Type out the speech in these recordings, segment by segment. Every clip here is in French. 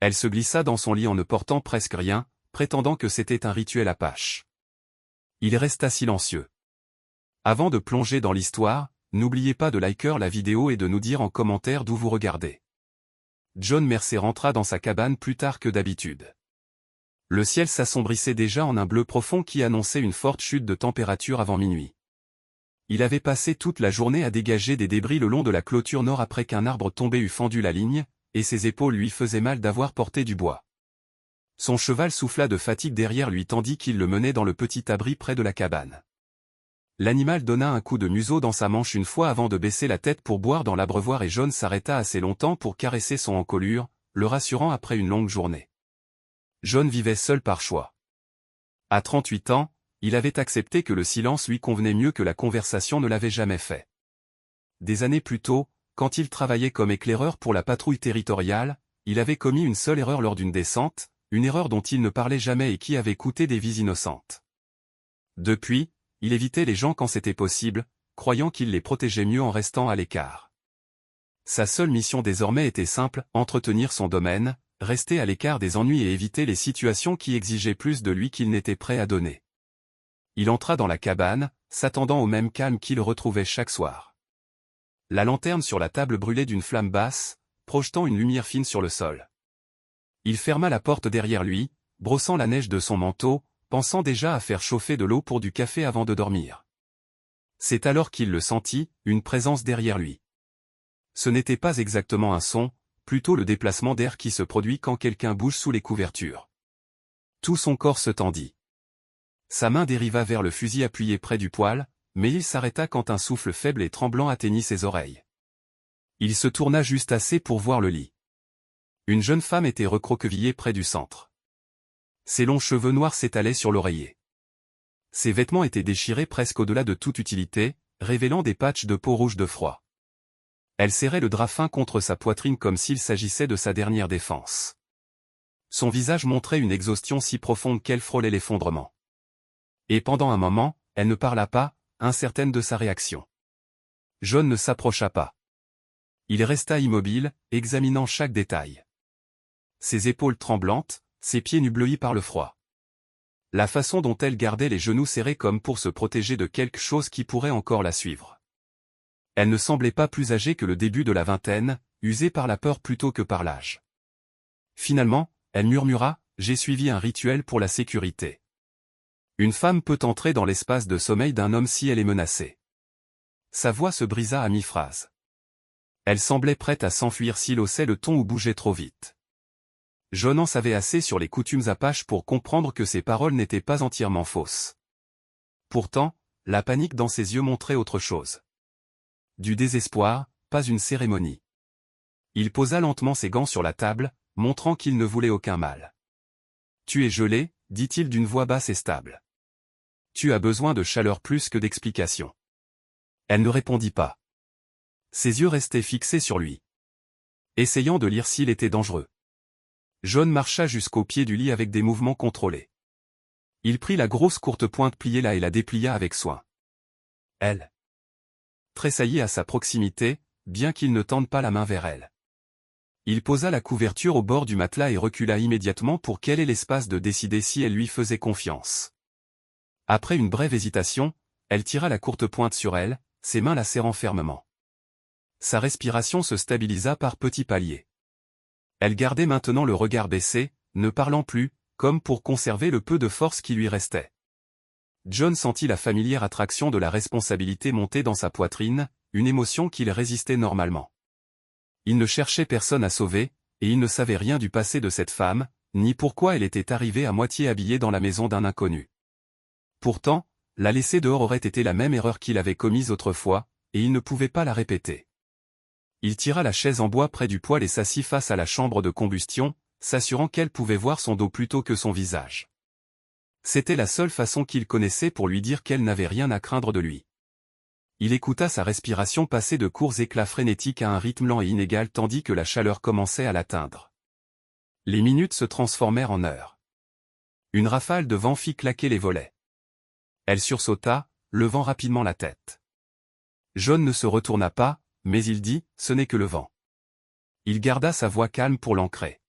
Elle se glissa dans son lit en ne portant presque rien, prétendant que c'était un rituel apache. Il resta silencieux. Avant de plonger dans l'histoire, n'oubliez pas de liker la vidéo et de nous dire en commentaire d'où vous regardez. John Mercer rentra dans sa cabane plus tard que d'habitude. Le ciel s'assombrissait déjà en un bleu profond qui annonçait une forte chute de température avant minuit. Il avait passé toute la journée à dégager des débris le long de la clôture nord après qu'un arbre tombé eût fendu la ligne, et ses épaules lui faisaient mal d'avoir porté du bois. Son cheval souffla de fatigue derrière lui tandis qu'il le menait dans le petit abri près de la cabane. L'animal donna un coup de museau dans sa manche une fois avant de baisser la tête pour boire dans l'abreuvoir et John s'arrêta assez longtemps pour caresser son encolure, le rassurant après une longue journée. John vivait seul par choix. À 38 ans, il avait accepté que le silence lui convenait mieux que la conversation ne l'avait jamais fait. Des années plus tôt, quand il travaillait comme éclaireur pour la patrouille territoriale, il avait commis une seule erreur lors d'une descente, une erreur dont il ne parlait jamais et qui avait coûté des vies innocentes. Depuis, il évitait les gens quand c'était possible, croyant qu'il les protégeait mieux en restant à l'écart. Sa seule mission désormais était simple, entretenir son domaine, rester à l'écart des ennuis et éviter les situations qui exigeaient plus de lui qu'il n'était prêt à donner. Il entra dans la cabane, s'attendant au même calme qu'il retrouvait chaque soir. La lanterne sur la table brûlait d'une flamme basse, projetant une lumière fine sur le sol. Il ferma la porte derrière lui, brossant la neige de son manteau, pensant déjà à faire chauffer de l'eau pour du café avant de dormir. C'est alors qu'il le sentit, une présence derrière lui. Ce n'était pas exactement un son, plutôt le déplacement d'air qui se produit quand quelqu'un bouge sous les couvertures. Tout son corps se tendit. Sa main dériva vers le fusil appuyé près du poêle, mais il s'arrêta quand un souffle faible et tremblant atteignit ses oreilles. Il se tourna juste assez pour voir le lit. Une jeune femme était recroquevillée près du centre. Ses longs cheveux noirs s'étalaient sur l'oreiller. Ses vêtements étaient déchirés presque au-delà de toute utilité, révélant des patchs de peau rouge de froid. Elle serrait le drap fin contre sa poitrine comme s'il s'agissait de sa dernière défense. Son visage montrait une exhaustion si profonde qu'elle frôlait l'effondrement. Et pendant un moment, elle ne parla pas, incertaine de sa réaction. John ne s'approcha pas. Il resta immobile, examinant chaque détail. Ses épaules tremblantes, ses pieds nus bleuis par le froid. La façon dont elle gardait les genoux serrés comme pour se protéger de quelque chose qui pourrait encore la suivre. Elle ne semblait pas plus âgée que le début de la vingtaine, usée par la peur plutôt que par l'âge. Finalement, elle murmura, « J'ai suivi un rituel pour la sécurité. Une femme peut entrer dans l'espace de sommeil d'un homme si elle est menacée. » Sa voix se brisa à mi-phrase. Elle semblait prête à s'enfuir s'il haussait le ton ou bougeait trop vite. John en savait assez sur les coutumes apaches pour comprendre que ses paroles n'étaient pas entièrement fausses. Pourtant, la panique dans ses yeux montrait autre chose. Du désespoir, pas une cérémonie. Il posa lentement ses gants sur la table, montrant qu'il ne voulait aucun mal. « Tu es gelé » dit-il d'une voix basse et stable. « Tu as besoin de chaleur plus que d'explications. » Elle ne répondit pas. Ses yeux restaient fixés sur lui. Essayant de lire s'il était dangereux. John marcha jusqu'au pied du lit avec des mouvements contrôlés. Il prit la grosse courte pointe pliée là et la déplia avec soin. Elle tressaillit à sa proximité, bien qu'il ne tende pas la main vers elle. Il posa la couverture au bord du matelas et recula immédiatement pour qu'elle ait l'espace de décider si elle lui faisait confiance. Après une brève hésitation, elle tira la courte pointe sur elle, ses mains la serrant fermement. Sa respiration se stabilisa par petits paliers. Elle gardait maintenant le regard baissé, ne parlant plus, comme pour conserver le peu de force qui lui restait. John sentit la familière attraction de la responsabilité monter dans sa poitrine, une émotion qu'il résistait normalement. Il ne cherchait personne à sauver, et il ne savait rien du passé de cette femme, ni pourquoi elle était arrivée à moitié habillée dans la maison d'un inconnu. Pourtant, la laisser dehors aurait été la même erreur qu'il avait commise autrefois, et il ne pouvait pas la répéter. Il tira la chaise en bois près du poêle et s'assit face à la chambre de combustion, s'assurant qu'elle pouvait voir son dos plutôt que son visage. C'était la seule façon qu'il connaissait pour lui dire qu'elle n'avait rien à craindre de lui. Il écouta sa respiration passer de courts éclats frénétiques à un rythme lent et inégal tandis que la chaleur commençait à l'atteindre. Les minutes se transformèrent en heures. Une rafale de vent fit claquer les volets. Elle sursauta, levant rapidement la tête. John ne se retourna pas, mais il dit, « Ce n'est que le vent. » Il garda sa voix calme pour l'ancrer.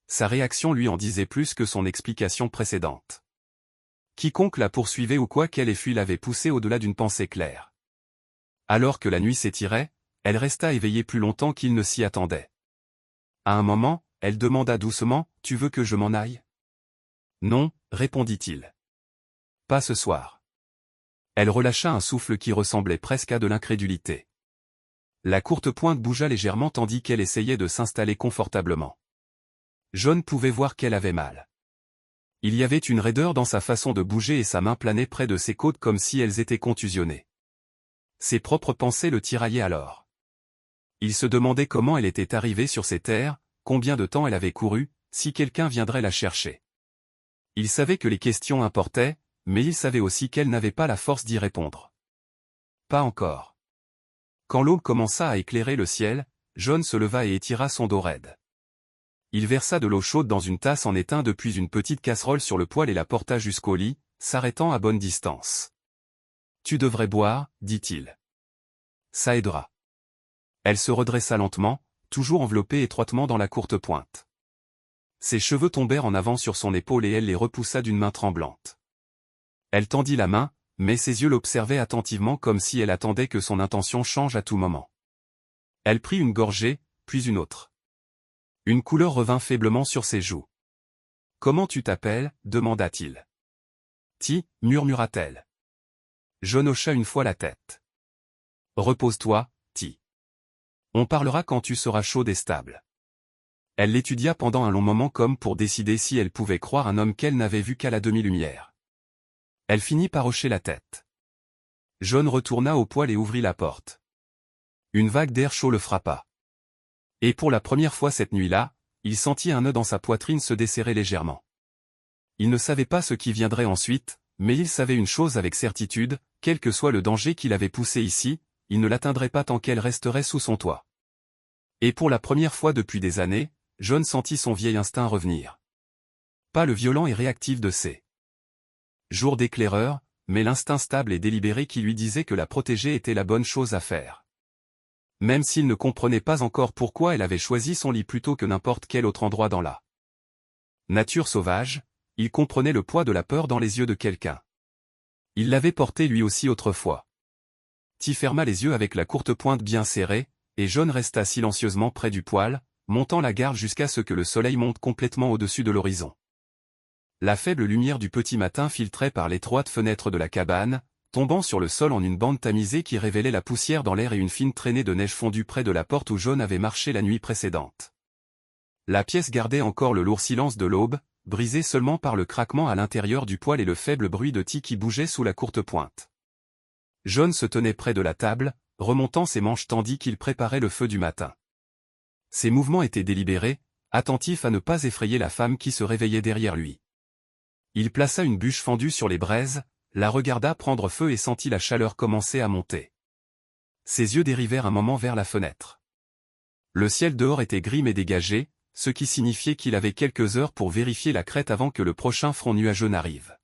Sa réaction lui en disait plus que son explication précédente. Quiconque la poursuivait ou quoi qu'elle ait fui l'avait poussée au-delà d'une pensée claire. Alors que la nuit s'étirait, elle resta éveillée plus longtemps qu'il ne s'y attendait. À un moment, elle demanda doucement, « Tu veux que je m'en aille ?» « Non, » répondit-il. « Pas ce soir. » Elle relâcha un souffle qui ressemblait presque à de l'incrédulité. La courte pointe bougea légèrement tandis qu'elle essayait de s'installer confortablement. John pouvait voir qu'elle avait mal. Il y avait une raideur dans sa façon de bouger et sa main planait près de ses côtes comme si elles étaient contusionnées. Ses propres pensées le tiraillaient alors. Il se demandait comment elle était arrivée sur ces terres, combien de temps elle avait couru, si quelqu'un viendrait la chercher. Il savait que les questions importaient, mais il savait aussi qu'elle n'avait pas la force d'y répondre. Pas encore. Quand l'aube commença à éclairer le ciel, John se leva et étira son dos raide. Il versa de l'eau chaude dans une tasse en étain depuis une petite casserole sur le poêle et la porta jusqu'au lit, s'arrêtant à bonne distance. « Tu devrais boire, dit-il. Ça aidera. » Elle se redressa lentement, toujours enveloppée étroitement dans la courte pointe. Ses cheveux tombèrent en avant sur son épaule et elle les repoussa d'une main tremblante. Elle tendit la main, mais ses yeux l'observaient attentivement comme si elle attendait que son intention change à tout moment. Elle prit une gorgée, puis une autre. Une couleur revint faiblement sur ses joues. « Comment tu t'appelles » demanda-t-il. « Ti » murmura-t-elle. John hocha une fois la tête. « Repose-toi, Ti. On parlera quand tu seras chaude et stable. » Elle l'étudia pendant un long moment comme pour décider si elle pouvait croire un homme qu'elle n'avait vu qu'à la demi-lumière. Elle finit par hocher la tête. John retourna au poêle et ouvrit la porte. Une vague d'air chaud le frappa. Et pour la première fois cette nuit-là, il sentit un nœud dans sa poitrine se desserrer légèrement. Il ne savait pas ce qui viendrait ensuite, mais il savait une chose avec certitude, quel que soit le danger qui l'avait poussé ici, il ne l'atteindrait pas tant qu'elle resterait sous son toit. Et pour la première fois depuis des années, John sentit son vieil instinct revenir. Pas le violent et réactif de ses jours d'éclaireur, mais l'instinct stable et délibéré qui lui disait que la protéger était la bonne chose à faire. Même s'il ne comprenait pas encore pourquoi elle avait choisi son lit plutôt que n'importe quel autre endroit dans la nature sauvage, il comprenait le poids de la peur dans les yeux de quelqu'un. Il l'avait porté lui aussi autrefois. Ti ferma les yeux avec la courte pointe bien serrée, et John resta silencieusement près du poêle, montant la garde jusqu'à ce que le soleil monte complètement au-dessus de l'horizon. La faible lumière du petit matin filtrait par l'étroite fenêtre de la cabane, tombant sur le sol en une bande tamisée qui révélait la poussière dans l'air et une fine traînée de neige fondue près de la porte où John avait marché la nuit précédente. La pièce gardait encore le lourd silence de l'aube, brisé seulement par le craquement à l'intérieur du poêle et le faible bruit de Ti qui bougeait sous la courte pointe. John se tenait près de la table, remontant ses manches tandis qu'il préparait le feu du matin. Ses mouvements étaient délibérés, attentifs à ne pas effrayer la femme qui se réveillait derrière lui. Il plaça une bûche fendue sur les braises, la regarda prendre feu et sentit la chaleur commencer à monter. Ses yeux dérivèrent un moment vers la fenêtre. Le ciel dehors était gris mais dégagé, ce qui signifiait qu'il avait quelques heures pour vérifier la crête avant que le prochain front nuageux n'arrive.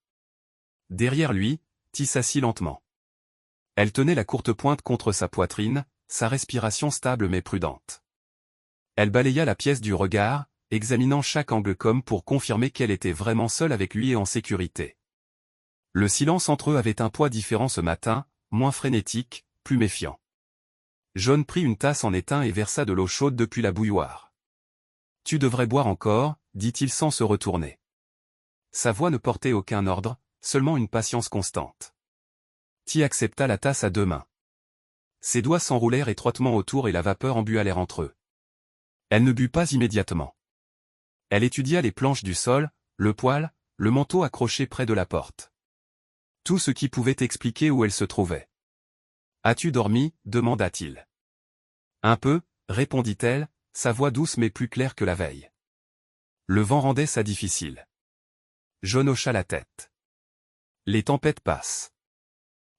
Derrière lui, Ti s'assit lentement. Elle tenait la courte pointe contre sa poitrine, sa respiration stable mais prudente. Elle balaya la pièce du regard, examinant chaque angle comme pour confirmer qu'elle était vraiment seule avec lui et en sécurité. Le silence entre eux avait un poids différent ce matin, moins frénétique, plus méfiant. John prit une tasse en étain et versa de l'eau chaude depuis la bouilloire. « Tu devrais boire encore » dit-il sans se retourner. Sa voix ne portait aucun ordre, seulement une patience constante. Ti accepta la tasse à deux mains. Ses doigts s'enroulèrent étroitement autour et la vapeur embua l'air entre eux. Elle ne but pas immédiatement. Elle étudia les planches du sol, le poêle, le manteau accroché près de la porte. Tout ce qui pouvait expliquer où elle se trouvait. « As-tu dormi » demanda-t-il. « Un peu » répondit-elle, sa voix douce mais plus claire que la veille. Le vent rendait ça difficile. John hocha la tête. « Les tempêtes passent.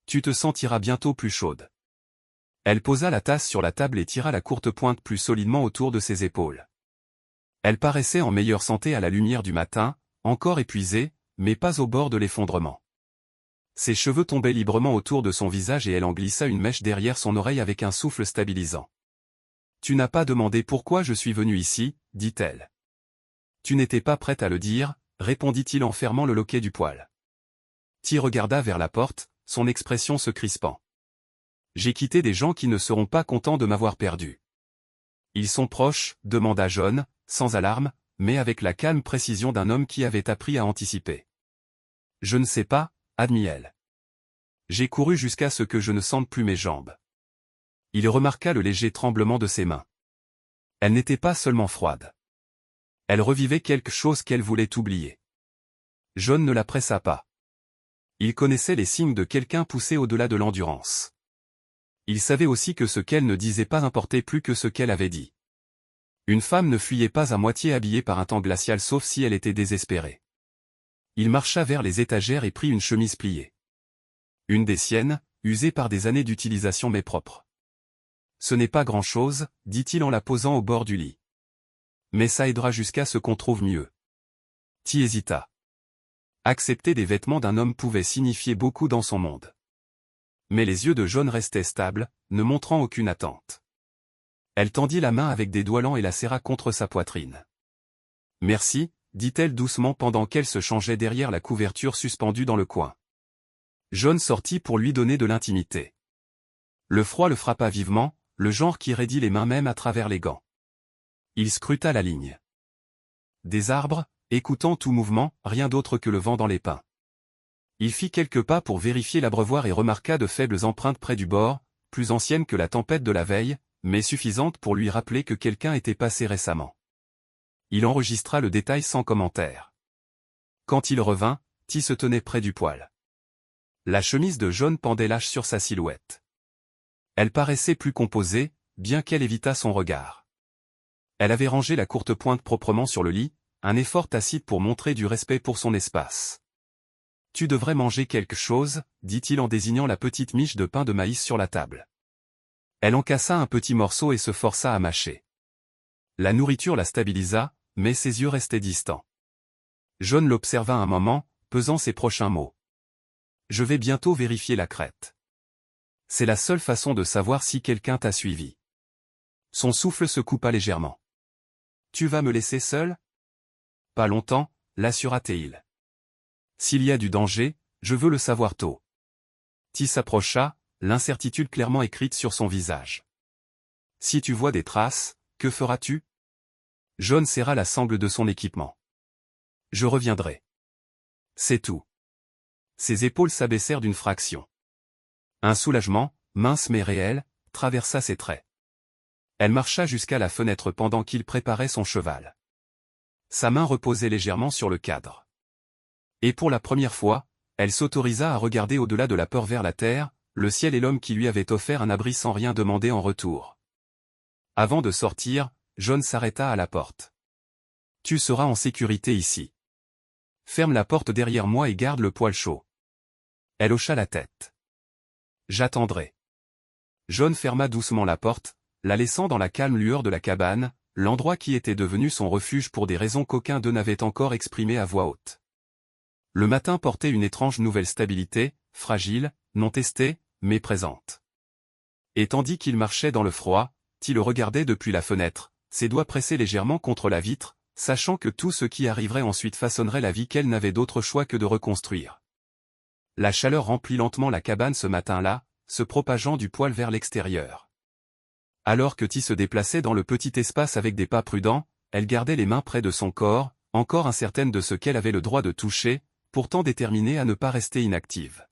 Tu te sentiras bientôt plus chaude. » Elle posa la tasse sur la table et tira la courte pointe plus solidement autour de ses épaules. Elle paraissait en meilleure santé à la lumière du matin, encore épuisée, mais pas au bord de l'effondrement. Ses cheveux tombaient librement autour de son visage et elle en glissa une mèche derrière son oreille avec un souffle stabilisant. « Tu n'as pas demandé pourquoi je suis venue ici » dit-elle. Tu n'étais pas prête à le dire, répondit-il en fermant le loquet du poêle. Ti regarda vers la porte, son expression se crispant. J'ai quitté des gens qui ne seront pas contents de m'avoir perdu. Ils sont proches, demanda John, sans alarme, mais avec la calme précision d'un homme qui avait appris à anticiper. Je ne sais pas, admit-elle. J'ai couru jusqu'à ce que je ne sente plus mes jambes. Il remarqua le léger tremblement de ses mains. Elle n'était pas seulement froide. Elle revivait quelque chose qu'elle voulait oublier. John ne la pressa pas. Il connaissait les signes de quelqu'un poussé au-delà de l'endurance. Il savait aussi que ce qu'elle ne disait pas importait plus que ce qu'elle avait dit. Une femme ne fuyait pas à moitié habillée par un temps glacial sauf si elle était désespérée. Il marcha vers les étagères et prit une chemise pliée. Une des siennes, usée par des années d'utilisation mais propre. Ce n'est pas grand-chose, dit-il en la posant au bord du lit. Mais ça aidera jusqu'à ce qu'on trouve mieux. Ti hésita. Accepter des vêtements d'un homme pouvait signifier beaucoup dans son monde. Mais les yeux de John restaient stables, ne montrant aucune attente. Elle tendit la main avec des doigts lents et la serra contre sa poitrine. « Merci », dit-elle doucement pendant qu'elle se changeait derrière la couverture suspendue dans le coin. John sortit pour lui donner de l'intimité. Le froid le frappa vivement, le genre qui raidit les mains même à travers les gants. Il scruta la ligne. Des arbres, écoutant tout mouvement, rien d'autre que le vent dans les pins. Il fit quelques pas pour vérifier l'abreuvoir et remarqua de faibles empreintes près du bord, plus anciennes que la tempête de la veille, mais suffisantes pour lui rappeler que quelqu'un était passé récemment. Il enregistra le détail sans commentaire. Quand il revint, Ti se tenait près du poêle. La chemise de John pendait lâche sur sa silhouette. Elle paraissait plus composée, bien qu'elle évitât son regard. Elle avait rangé la courte pointe proprement sur le lit, un effort tacite pour montrer du respect pour son espace. « Tu devrais manger quelque chose, dit-il en désignant la petite miche de pain de maïs sur la table. Elle en cassa un petit morceau et se força à mâcher. La nourriture la stabilisa, mais ses yeux restaient distants. John l'observa un moment, pesant ses prochains mots. « Je vais bientôt vérifier la crête. C'est la seule façon de savoir si quelqu'un t'a suivi. » Son souffle se coupa légèrement. « Tu vas me laisser seul ? » « Pas longtemps, » l'assura-t-il. « S'il y a du danger, je veux le savoir tôt. » Ti s'approcha, l'incertitude clairement écrite sur son visage. « Si tu vois des traces, que feras-tu » John serra la sangle de son équipement. « Je reviendrai. » C'est tout. Ses épaules s'abaissèrent d'une fraction. Un soulagement, mince mais réel, traversa ses traits. Elle marcha jusqu'à la fenêtre pendant qu'il préparait son cheval. Sa main reposait légèrement sur le cadre. Et pour la première fois, elle s'autorisa à regarder au-delà de la peur vers la terre, le ciel et l'homme qui lui avaient offert un abri sans rien demander en retour. Avant de sortir, John s'arrêta à la porte. « Tu seras en sécurité ici. Ferme la porte derrière moi et garde le poêle chaud. » Elle hocha la tête. « J'attendrai. » John ferma doucement la porte, la laissant dans la calme lueur de la cabane, l'endroit qui était devenu son refuge pour des raisons qu'aucun d'eux n'avait encore exprimées à voix haute. Le matin portait une étrange nouvelle stabilité, fragile, non testée, mais présente. Et tandis qu'il marchait dans le froid, Ti le regardait depuis la fenêtre, ses doigts pressés légèrement contre la vitre, sachant que tout ce qui arriverait ensuite façonnerait la vie qu'elle n'avait d'autre choix que de reconstruire. La chaleur remplit lentement la cabane ce matin-là, se propageant du poêle vers l'extérieur. Alors que Ti se déplaçait dans le petit espace avec des pas prudents, elle gardait les mains près de son corps, encore incertaine de ce qu'elle avait le droit de toucher, pourtant déterminée à ne pas rester inactive.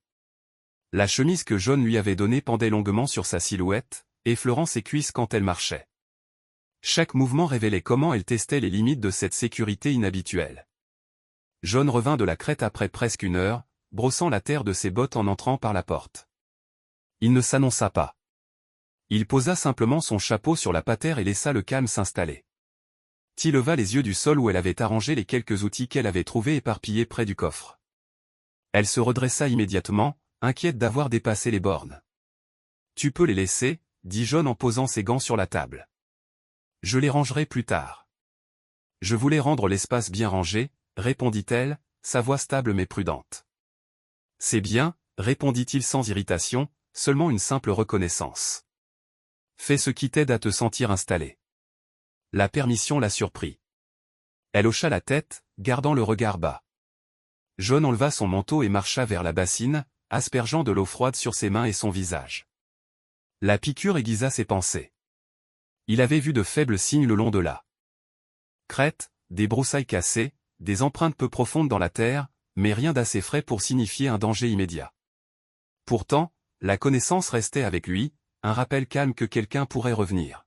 La chemise que John lui avait donnée pendait longuement sur sa silhouette, effleurant ses cuisses quand elle marchait. Chaque mouvement révélait comment elle testait les limites de cette sécurité inhabituelle. John revint de la crête après presque une heure, brossant la terre de ses bottes en entrant par la porte. Il ne s'annonça pas. Il posa simplement son chapeau sur la patère et laissa le calme s'installer. Ti leva les yeux du sol où elle avait arrangé les quelques outils qu'elle avait trouvés éparpillés près du coffre. Elle se redressa immédiatement, inquiète d'avoir dépassé les bornes. « Tu peux les laisser, » dit John en posant ses gants sur la table. « Je les rangerai plus tard. » « Je voulais rendre l'espace bien rangé, » répondit-elle, sa voix stable mais prudente. « C'est bien, » répondit-il sans irritation, seulement une simple reconnaissance. « Fais ce qui t'aide à te sentir installé. » La permission la surprit. Elle hocha la tête, gardant le regard bas. John enleva son manteau et marcha vers la bassine, aspergeant de l'eau froide sur ses mains et son visage. La piqûre aiguisa ses pensées. Il avait vu de faibles signes le long de la crête, des broussailles cassées, des empreintes peu profondes dans la terre, mais rien d'assez frais pour signifier un danger immédiat. Pourtant, la connaissance restait avec lui, un rappel calme que quelqu'un pourrait revenir.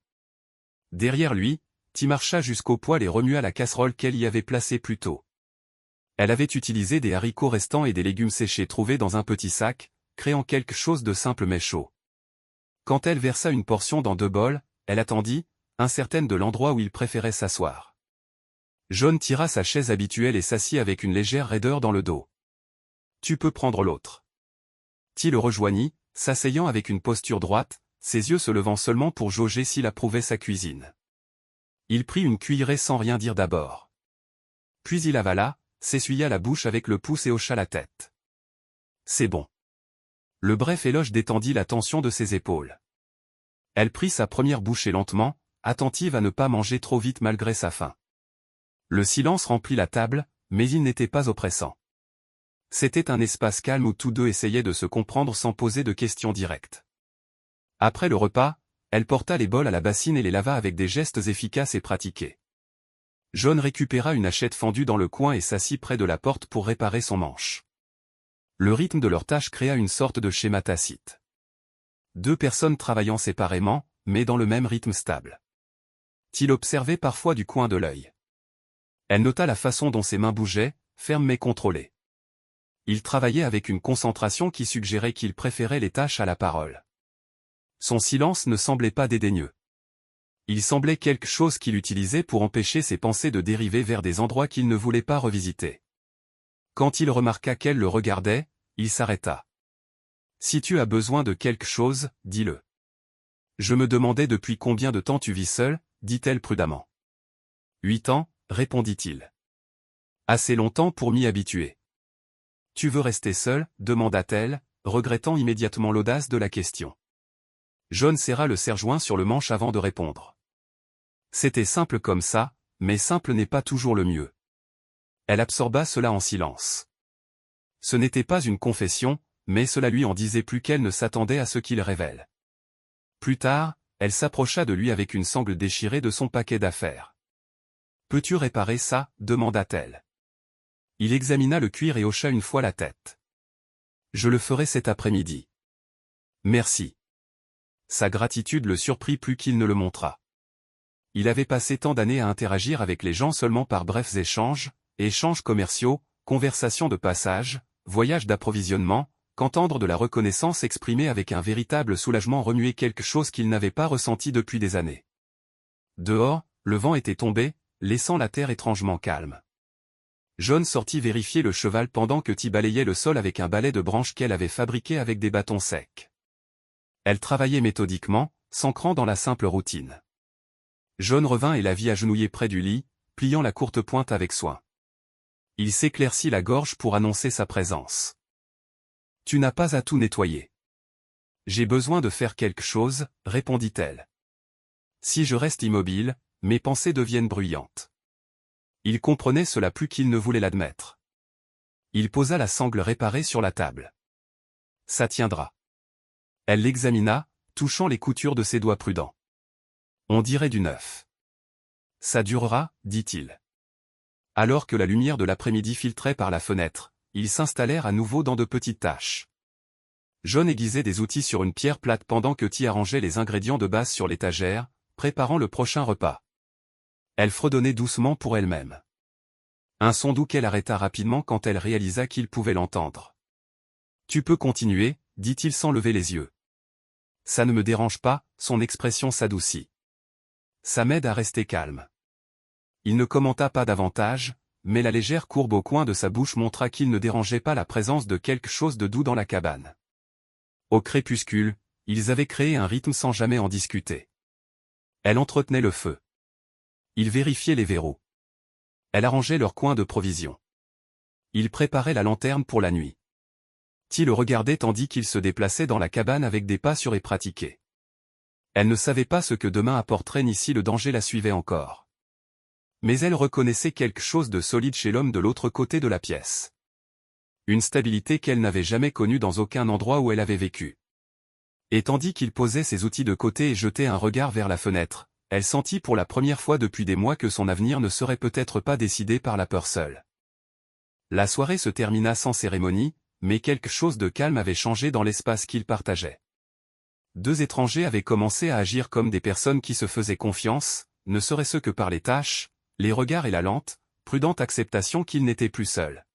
Derrière lui, Ty marcha jusqu'au poêle et remua la casserole qu'elle y avait placée plus tôt. Elle avait utilisé des haricots restants et des légumes séchés trouvés dans un petit sac, créant quelque chose de simple mais chaud. Quand elle versa une portion dans 2 bols, elle attendit, incertaine de l'endroit où il préférait s'asseoir. John tira sa chaise habituelle et s'assit avec une légère raideur dans le dos. « Tu peux prendre l'autre. » Ty le rejoignit, s'asseyant avec une posture droite, ses yeux se levant seulement pour jauger s'il approuvait sa cuisine. Il prit une cuillerée sans rien dire d'abord. Puis il avala, s'essuya la bouche avec le pouce et hocha la tête. « C'est bon. » Le bref éloge détendit la tension de ses épaules. Elle prit sa première bouchée lentement, attentive à ne pas manger trop vite malgré sa faim. Le silence remplit la table, mais il n'était pas oppressant. C'était un espace calme où tous deux essayaient de se comprendre sans poser de questions directes. Après le repas, elle porta les bols à la bassine et les lava avec des gestes efficaces et pratiqués. John récupéra une hachette fendue dans le coin et s'assit près de la porte pour réparer son manche. Le rythme de leur tâche créa une sorte de schéma tacite. 2 personnes travaillant séparément, mais dans le même rythme stable. Ty l'observait parfois du coin de l'œil. Elle nota la façon dont ses mains bougeaient, fermes mais contrôlées. Il travaillait avec une concentration qui suggérait qu'il préférait les tâches à la parole. Son silence ne semblait pas dédaigneux. Il semblait quelque chose qu'il utilisait pour empêcher ses pensées de dériver vers des endroits qu'il ne voulait pas revisiter. Quand il remarqua qu'elle le regardait, il s'arrêta. « Si tu as besoin de quelque chose, dis-le. »« Je me demandais depuis combien de temps tu vis seul, » dit-elle prudemment. « 8 ans, répondit-il. « Assez longtemps pour m'y habituer. »« Tu veux rester seul ?» demanda-t-elle, regrettant immédiatement l'audace de la question. John serra le serre-joint sur le manche avant de répondre. C'était simple comme ça, mais simple n'est pas toujours le mieux. Elle absorba cela en silence. Ce n'était pas une confession, mais cela lui en disait plus qu'elle ne s'attendait à ce qu'il révèle. Plus tard, elle s'approcha de lui avec une sangle déchirée de son paquet d'affaires. « Peux-tu réparer ça ?» demanda-t-elle. Il examina le cuir et hocha une fois la tête. « Je le ferai cet après-midi. »« Merci. » Sa gratitude le surprit plus qu'il ne le montra. Il avait passé tant d'années à interagir avec les gens seulement par brefs échanges commerciaux, conversations de passage, voyages d'approvisionnement, qu'entendre de la reconnaissance exprimée avec un véritable soulagement remuait quelque chose qu'il n'avait pas ressenti depuis des années. Dehors, le vent était tombé, laissant la terre étrangement calme. John sortit vérifier le cheval pendant que Ty balayait le sol avec un balai de branches qu'elle avait fabriqué avec des bâtons secs. Elle travaillait méthodiquement, s'ancrant dans la simple routine. John revint et la vit agenouillée près du lit, pliant la courte pointe avec soin. Il s'éclaircit la gorge pour annoncer sa présence. « Tu n'as pas à tout nettoyer. »« J'ai besoin de faire quelque chose, » répondit-elle. « Si je reste immobile, mes pensées deviennent bruyantes. » Il comprenait cela plus qu'il ne voulait l'admettre. Il posa la sangle réparée sur la table. « Ça tiendra. » Elle l'examina, touchant les coutures de ses doigts prudents. « On dirait du neuf. »« Ça durera, » dit-il. Alors que la lumière de l'après-midi filtrait par la fenêtre, ils s'installèrent à nouveau dans de petites tâches. John aiguisait des outils sur une pierre plate pendant que Ty arrangeait les ingrédients de base sur l'étagère, préparant le prochain repas. Elle fredonnait doucement pour elle-même. Un son doux qu'elle arrêta rapidement quand elle réalisa qu'il pouvait l'entendre. « Tu peux continuer, » dit-il sans lever les yeux. « Ça ne me dérange pas », son expression s'adoucit. « Ça m'aide à rester calme. » Il ne commenta pas davantage, mais la légère courbe au coin de sa bouche montra qu'il ne dérangeait pas la présence de quelque chose de doux dans la cabane. Au crépuscule, ils avaient créé un rythme sans jamais en discuter. Elle entretenait le feu. Il vérifiait les verrous. Elle arrangeait leur coin de provisions. Il préparait la lanterne pour la nuit. Ty le regardait tandis qu'il se déplaçait dans la cabane avec des pas sûrs et pratiqués. Elle ne savait pas ce que demain apporterait ni si le danger la suivait encore. Mais elle reconnaissait quelque chose de solide chez l'homme de l'autre côté de la pièce. Une stabilité qu'elle n'avait jamais connue dans aucun endroit où elle avait vécu. Et tandis qu'il posait ses outils de côté et jetait un regard vers la fenêtre, elle sentit pour la première fois depuis des mois que son avenir ne serait peut-être pas décidé par la peur seule. La soirée se termina sans cérémonie, mais quelque chose de calme avait changé dans l'espace qu'ils partageaient. Deux étrangers avaient commencé à agir comme des personnes qui se faisaient confiance, ne serait-ce que par les tâches, les regards et la lente, prudente acceptation qu'ils n'étaient plus seuls.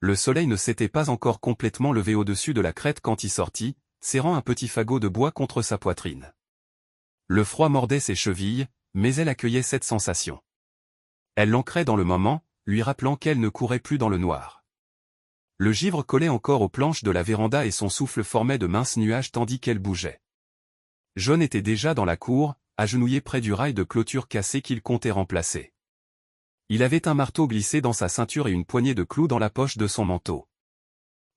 Le soleil ne s'était pas encore complètement levé au-dessus de la crête quand il sortit, serrant un petit fagot de bois contre sa poitrine. Le froid mordait ses chevilles, mais elle accueillait cette sensation. Elle l'ancrait dans le moment, lui rappelant qu'elle ne courait plus dans le noir. Le givre collait encore aux planches de la véranda et son souffle formait de minces nuages tandis qu'elle bougeait. John était déjà dans la cour, agenouillé près du rail de clôture cassé qu'il comptait remplacer. Il avait un marteau glissé dans sa ceinture et une poignée de clous dans la poche de son manteau.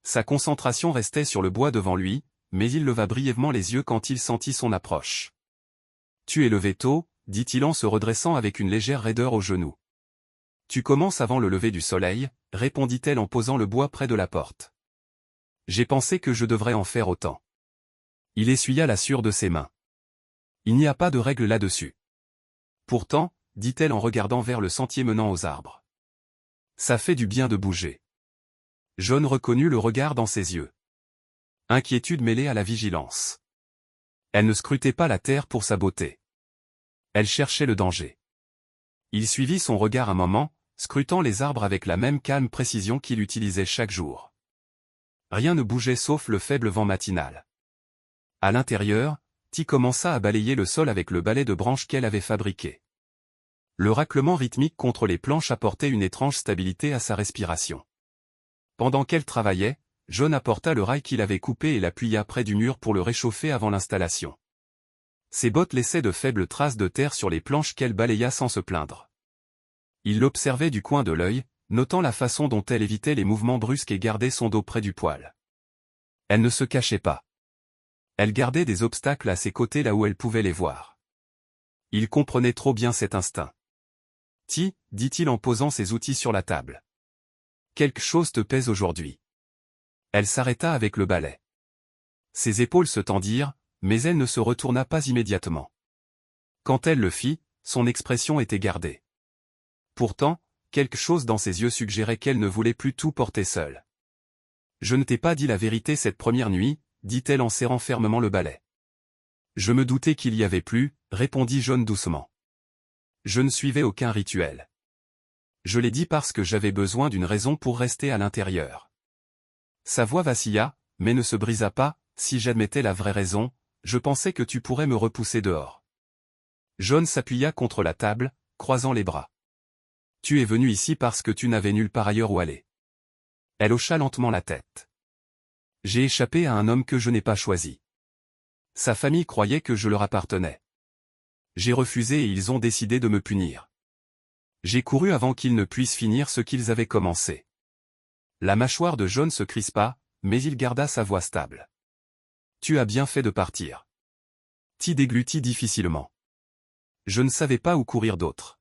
Sa concentration restait sur le bois devant lui, mais il leva brièvement les yeux quand il sentit son approche. « Tu es levé tôt » dit-il en se redressant avec une légère raideur au genou. « Tu commences avant le lever du soleil » répondit-elle en posant le bois près de la porte. « J'ai pensé que je devrais en faire autant. » Il essuya la sueur de ses mains. « Il n'y a pas de règle là-dessus. » Pourtant, dit-elle en regardant vers le sentier menant aux arbres. « Ça fait du bien de bouger. » John reconnut le regard dans ses yeux. Inquiétude mêlée à la vigilance. Elle ne scrutait pas la terre pour sa beauté. Elle cherchait le danger. Il suivit son regard un moment, scrutant les arbres avec la même calme précision qu'il utilisait chaque jour. Rien ne bougeait sauf le faible vent matinal. À l'intérieur, Ti commença à balayer le sol avec le balai de branches qu'elle avait fabriqué. Le raclement rythmique contre les planches apportait une étrange stabilité à sa respiration. Pendant qu'elle travaillait, John apporta le rail qu'il avait coupé et l'appuya près du mur pour le réchauffer avant l'installation. Ses bottes laissaient de faibles traces de terre sur les planches qu'elle balaya sans se plaindre. Il l'observait du coin de l'œil, notant la façon dont elle évitait les mouvements brusques et gardait son dos près du poêle. Elle ne se cachait pas. Elle gardait des obstacles à ses côtés là où elle pouvait les voir. Il comprenait trop bien cet instinct. « Ti, » dit-il en posant ses outils sur la table. « Quelque chose te pèse aujourd'hui. » Elle s'arrêta avec le balai. Ses épaules se tendirent, mais elle ne se retourna pas immédiatement. Quand elle le fit, son expression était gardée. Pourtant, quelque chose dans ses yeux suggérait qu'elle ne voulait plus tout porter seule. « Je ne t'ai pas dit la vérité cette première nuit, » dit-elle en serrant fermement le balai. « Je me doutais qu'il y avait plus, » répondit John doucement. « Je ne suivais aucun rituel. Je l'ai dit parce que j'avais besoin d'une raison pour rester à l'intérieur. » Sa voix vacilla, mais ne se brisa pas. « Si j'admettais la vraie raison, je pensais que tu pourrais me repousser dehors. » John s'appuya contre la table, croisant les bras. « Tu es venu ici parce que tu n'avais nulle part ailleurs où aller. » Elle hocha lentement la tête. « J'ai échappé à un homme que je n'ai pas choisi. Sa famille croyait que je leur appartenais. J'ai refusé et ils ont décidé de me punir. J'ai couru avant qu'ils ne puissent finir ce qu'ils avaient commencé. » La mâchoire de John se crispa, mais il garda sa voix stable. « Tu as bien fait de partir. » Ti déglutit difficilement. « Je ne savais pas où courir d'autre.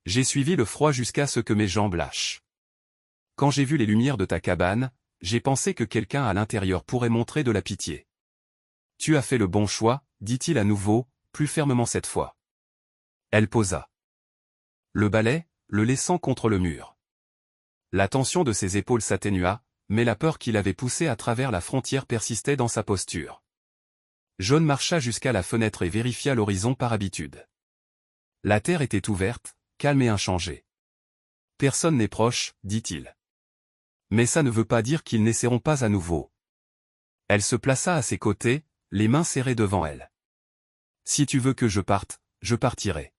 J'ai suivi le froid jusqu'à ce que mes jambes lâchent. Quand j'ai vu les lumières de ta cabane, j'ai pensé que quelqu'un à l'intérieur pourrait montrer de la pitié. Tu as fait le bon choix, dit-il à nouveau, plus fermement cette fois. » Elle posa le balai, le laissant contre le mur. La tension de ses épaules s'atténua, mais la peur qui l'avait poussé à travers la frontière persistait dans sa posture. John marcha jusqu'à la fenêtre et vérifia l'horizon par habitude. La terre était ouverte, calme et inchangée. « Personne n'est proche, » dit-il. « Mais ça ne veut pas dire qu'ils n'essaieront pas à nouveau. » Elle se plaça à ses côtés, les mains serrées devant elle. « Si tu veux que je parte, je partirai.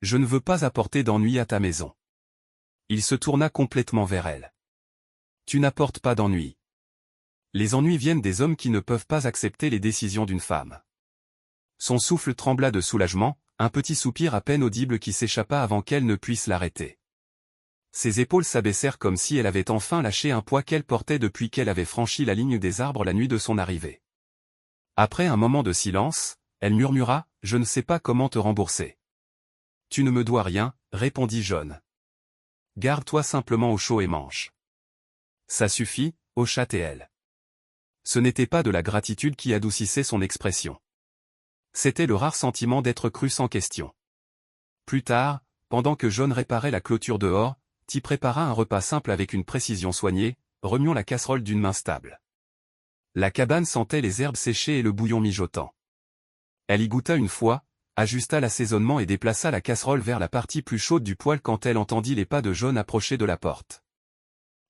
Je ne veux pas apporter d'ennui à ta maison. » Il se tourna complètement vers elle. « Tu n'apportes pas d'ennui. Les ennuis viennent des hommes qui ne peuvent pas accepter les décisions d'une femme. » Son souffle trembla de soulagement, un petit soupir à peine audible qui s'échappa avant qu'elle ne puisse l'arrêter. Ses épaules s'abaissèrent comme si elle avait enfin lâché un poids qu'elle portait depuis qu'elle avait franchi la ligne des arbres la nuit de son arrivée. Après un moment de silence, elle murmura « Je ne sais pas comment te rembourser. » « Tu ne me dois rien, » répondit John. Garde-toi simplement au chaud et mange. Ça suffit, hocha-t-elle. Ce n'était pas de la gratitude qui adoucissait son expression. C'était le rare sentiment d'être cru sans question. Plus tard, pendant que John réparait la clôture dehors, Ti prépara un repas simple avec une précision soignée, remuant la casserole d'une main stable. La cabane sentait les herbes séchées et le bouillon mijotant. Elle y goûta une fois, ajusta l'assaisonnement et déplaça la casserole vers la partie plus chaude du poêle quand elle entendit les pas de John approcher de la porte.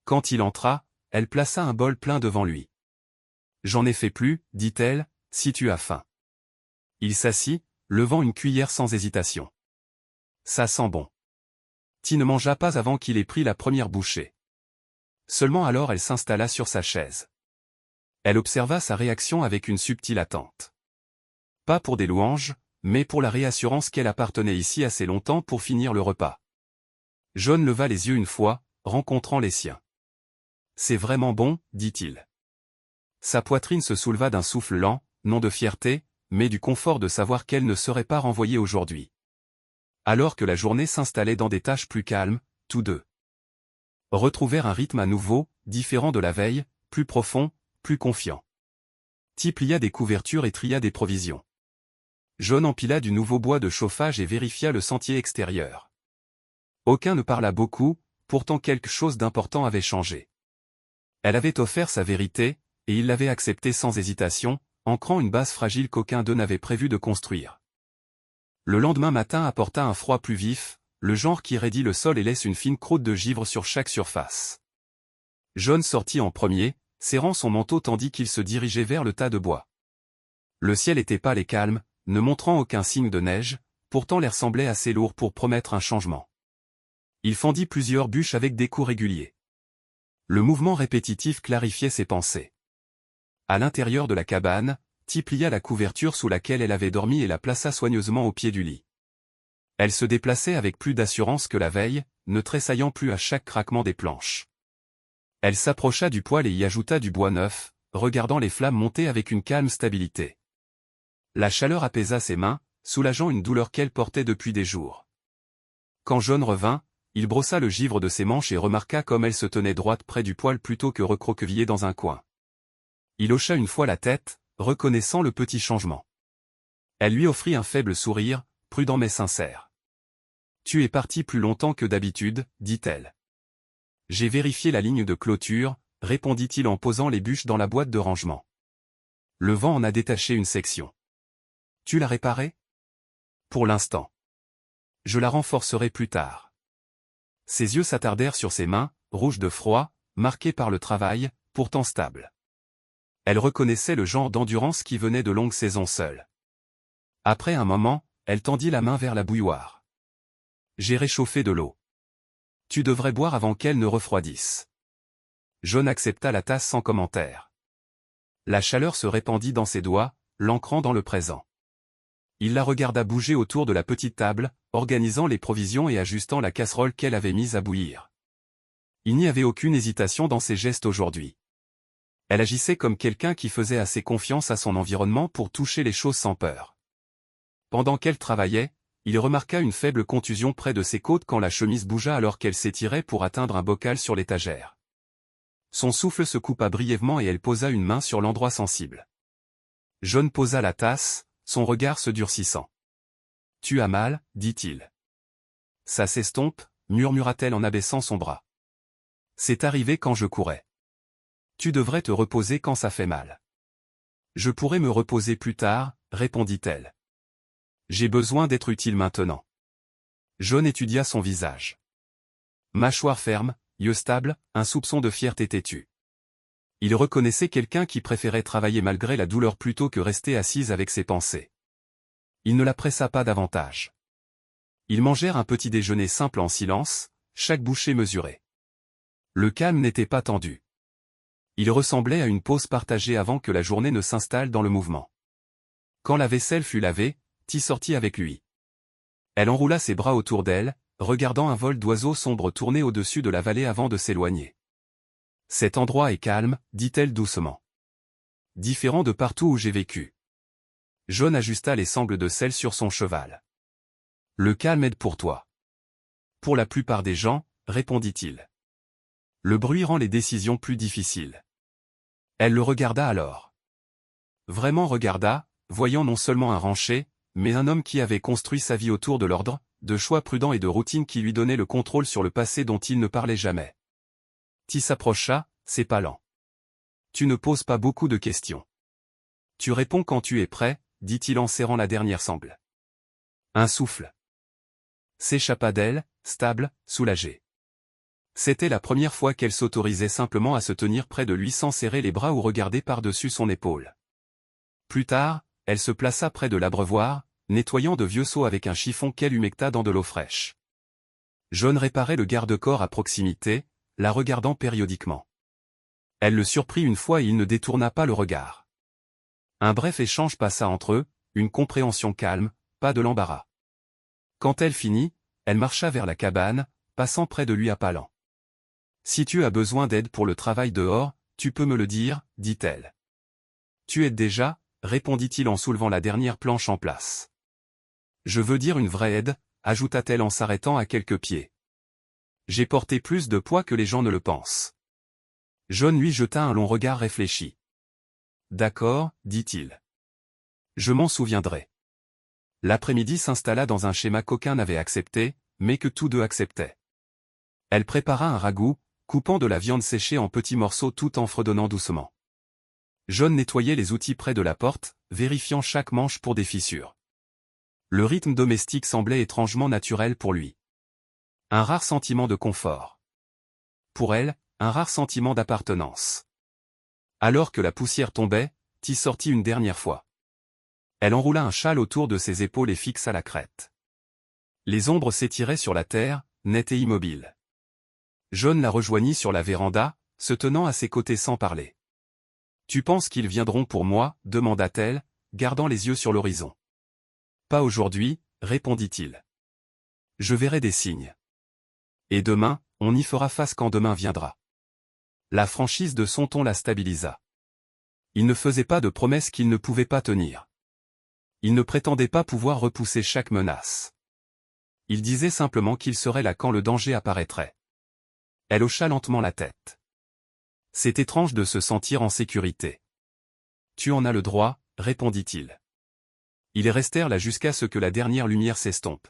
Quand il entra, elle plaça un bol plein devant lui. « J'en ai fait plus, dit-elle, si tu as faim. » Il s'assit, levant une cuillère sans hésitation. Ça sent bon. Ti ne mangea pas avant qu'il ait pris la première bouchée. Seulement alors elle s'installa sur sa chaise. Elle observa sa réaction avec une subtile attente. Pas pour des louanges, mais pour la réassurance qu'elle appartenait ici assez longtemps pour finir le repas. John leva les yeux une fois, rencontrant les siens. « C'est vraiment bon, dit-il. » Sa poitrine se souleva d'un souffle lent, non de fierté, mais du confort de savoir qu'elle ne serait pas renvoyée aujourd'hui. Alors que la journée s'installait dans des tâches plus calmes, tous deux retrouvèrent un rythme à nouveau, différent de la veille, plus profond, plus confiant. Ti plia des couvertures et tria des provisions. John empila du nouveau bois de chauffage et vérifia le sentier extérieur. Aucun ne parla beaucoup, pourtant quelque chose d'important avait changé. Elle avait offert sa vérité, et il l'avait acceptée sans hésitation, ancrant une base fragile qu'aucun d'eux n'avait prévu de construire. Le lendemain matin apporta un froid plus vif, le genre qui raidit le sol et laisse une fine croûte de givre sur chaque surface. John sortit en premier, serrant son manteau tandis qu'il se dirigeait vers le tas de bois. Le ciel était pâle et calme, ne montrant aucun signe de neige, pourtant l'air semblait assez lourd pour promettre un changement. Il fendit plusieurs bûches avec des coups réguliers. Le mouvement répétitif clarifiait ses pensées. À l'intérieur de la cabane, Ti plia la couverture sous laquelle elle avait dormi et la plaça soigneusement au pied du lit. Elle se déplaçait avec plus d'assurance que la veille, ne tressaillant plus à chaque craquement des planches. Elle s'approcha du poêle et y ajouta du bois neuf, regardant les flammes monter avec une calme stabilité. La chaleur apaisa ses mains, soulageant une douleur qu'elle portait depuis des jours. Quand John revint, il brossa le givre de ses manches et remarqua comme elle se tenait droite près du poêle plutôt que recroquevillée dans un coin. Il hocha une fois la tête, reconnaissant le petit changement. Elle lui offrit un faible sourire, prudent mais sincère. « Tu es parti plus longtemps que d'habitude, dit-elle. »« J'ai vérifié la ligne de clôture, » répondit-il en posant les bûches dans la boîte de rangement. « Le vent en a détaché une section. »« Tu l'as réparée ?»« Pour l'instant. Je la renforcerai plus tard. » Ses yeux s'attardèrent sur ses mains, rouges de froid, marquées par le travail, pourtant stables. Elle reconnaissait le genre d'endurance qui venait de longues saisons seules. Après un moment, elle tendit la main vers la bouilloire. « J'ai réchauffé de l'eau. Tu devrais boire avant qu'elle ne refroidisse. » John accepta la tasse sans commentaire. La chaleur se répandit dans ses doigts, l'ancrant dans le présent. Il la regarda bouger autour de la petite table, organisant les provisions et ajustant la casserole qu'elle avait mise à bouillir. Il n'y avait aucune hésitation dans ses gestes aujourd'hui. Elle agissait comme quelqu'un qui faisait assez confiance à son environnement pour toucher les choses sans peur. Pendant qu'elle travaillait, il remarqua une faible contusion près de ses côtes quand la chemise bougea alors qu'elle s'étirait pour atteindre un bocal sur l'étagère. Son souffle se coupa brièvement et elle posa une main sur l'endroit sensible. John posa la tasse, son regard se durcissant. « Tu as mal, dit-il. »« Ça s'estompe, murmura-t-elle en abaissant son bras. »« C'est arrivé quand je courais. »« Tu devrais te reposer quand ça fait mal. »« Je pourrais me reposer plus tard, répondit-elle. »« J'ai besoin d'être utile maintenant. » John étudia son visage. Mâchoire ferme, yeux stables, un soupçon de fierté têtue. Il reconnaissait quelqu'un qui préférait travailler malgré la douleur plutôt que rester assise avec ses pensées. Il ne la pressa pas davantage. Ils mangèrent un petit déjeuner simple en silence, chaque bouchée mesurée. Le calme n'était pas tendu. Il ressemblait à une pause partagée avant que la journée ne s'installe dans le mouvement. Quand la vaisselle fut lavée, Ti sortit avec lui. Elle enroula ses bras autour d'elle, regardant un vol d'oiseaux sombres tourner au-dessus de la vallée avant de s'éloigner. « Cet endroit est calme, dit-elle doucement. Différent de partout où j'ai vécu. » John ajusta les sangles de sel sur son cheval. « Le calme aide pour toi. Pour la plupart des gens, répondit-il. Le bruit rend les décisions plus difficiles. Elle le regarda alors. Vraiment regarda, voyant non seulement un rancher, mais un homme qui avait construit sa vie autour de l'ordre, de choix prudents et de routines qui lui donnaient le contrôle sur le passé dont il ne parlait jamais. Ti s'approcha, ses pas lents. Tu ne poses pas beaucoup de questions. Tu réponds quand tu es prêt, dit-il en serrant la dernière sangle. Un souffle s'échappa d'elle, stable, soulagée. C'était la première fois qu'elle s'autorisait simplement à se tenir près de lui sans serrer les bras ou regarder par-dessus son épaule. Plus tard, elle se plaça près de l'abreuvoir, nettoyant de vieux seaux avec un chiffon qu'elle humecta dans de l'eau fraîche. John réparait le garde-corps à proximité, la regardant périodiquement. Elle le surprit une fois et il ne détourna pas le regard. Un bref échange passa entre eux, une compréhension calme, pas de l'embarras. Quand elle finit, elle marcha vers la cabane, passant près de lui à pas lents. « Si tu as besoin d'aide pour le travail dehors, tu peux me le dire, dit-elle. Tu aides déjà, répondit-il en soulevant la dernière planche en place. Je veux dire une vraie aide, ajouta-t-elle en s'arrêtant à quelques pieds. J'ai porté plus de poids que les gens ne le pensent. John lui jeta un long regard réfléchi. D'accord, dit-il. Je m'en souviendrai. L'après-midi s'installa dans un schéma qu'aucun n'avait accepté, mais que tous deux acceptaient. Elle prépara un ragoût, coupant de la viande séchée en petits morceaux tout en fredonnant doucement. John nettoyait les outils près de la porte, vérifiant chaque manche pour des fissures. Le rythme domestique semblait étrangement naturel pour lui. Un rare sentiment de confort. Pour elle, un rare sentiment d'appartenance. Alors que la poussière tombait, Ti sortit une dernière fois. Elle enroula un châle autour de ses épaules et fixa la crête. Les ombres s'étiraient sur la terre, nettes et immobiles. John la rejoignit sur la véranda, se tenant à ses côtés sans parler. « Tu penses qu'ils viendront pour moi ?» demanda-t-elle, gardant les yeux sur l'horizon. « Pas aujourd'hui, répondit-il. Je verrai des signes. Et demain, on y fera face quand demain viendra. » La franchise de son ton la stabilisa. Il ne faisait pas de promesses qu'il ne pouvait pas tenir. Il ne prétendait pas pouvoir repousser chaque menace. Il disait simplement qu'il serait là quand le danger apparaîtrait. Elle hocha lentement la tête. C'est étrange de se sentir en sécurité. Tu en as le droit, répondit-il. Ils restèrent là jusqu'à ce que la dernière lumière s'estompe.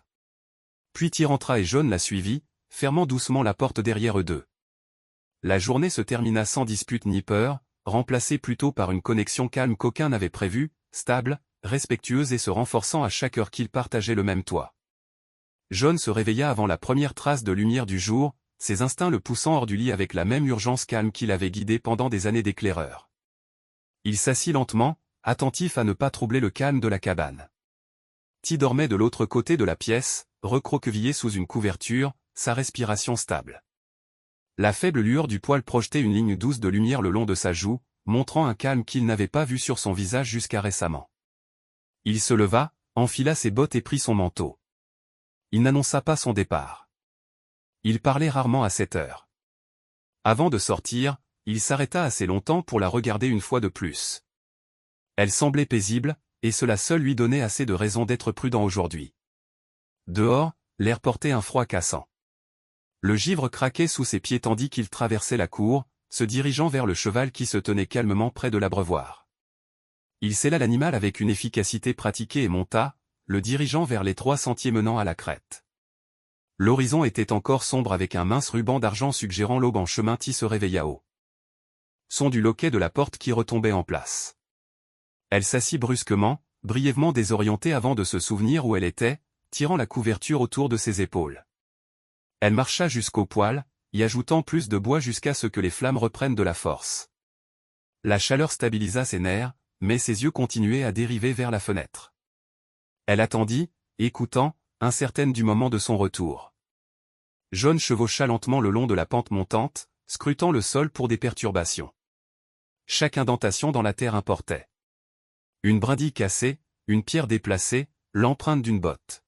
Puis Ti rentra et John la suivit, fermant doucement la porte derrière eux deux. La journée se termina sans dispute ni peur, remplacée plutôt par une connexion calme qu'aucun n'avait prévue, stable, respectueuse et se renforçant à chaque heure qu'ils partageaient le même toit. John se réveilla avant la première trace de lumière du jour, ses instincts le poussant hors du lit avec la même urgence calme qui l'avait guidé pendant des années d'éclaireur. Il s'assit lentement, attentif à ne pas troubler le calme de la cabane. Ti dormait de l'autre côté de la pièce, recroquevillé sous une couverture, sa respiration stable. La faible lueur du poêle projetait une ligne douce de lumière le long de sa joue, montrant un calme qu'il n'avait pas vu sur son visage jusqu'à récemment. Il se leva, enfila ses bottes et prit son manteau. Il n'annonça pas son départ. Il parlait rarement à cette heure. Avant de sortir, il s'arrêta assez longtemps pour la regarder une fois de plus. Elle semblait paisible, et cela seul lui donnait assez de raisons d'être prudent aujourd'hui. Dehors, l'air portait un froid cassant. Le givre craquait sous ses pieds tandis qu'il traversait la cour, se dirigeant vers le cheval qui se tenait calmement près de l'abreuvoir. Il sella l'animal avec une efficacité pratiquée et monta, le dirigeant vers l'étroit sentier menant à la crête. L'horizon était encore sombre avec un mince ruban d'argent suggérant l'aube en chemin. Ti se réveilla haut. Son du loquet de la porte qui retombait en place. Elle s'assit brusquement, brièvement désorientée avant de se souvenir où elle était, tirant la couverture autour de ses épaules. Elle marcha jusqu'au poêle, y ajoutant plus de bois jusqu'à ce que les flammes reprennent de la force. La chaleur stabilisa ses nerfs, mais ses yeux continuaient à dériver vers la fenêtre. Elle attendit, écoutant, incertaine du moment de son retour. John chevaucha lentement le long de la pente montante, scrutant le sol pour des perturbations. Chaque indentation dans la terre importait. Une brindille cassée, une pierre déplacée, l'empreinte d'une botte.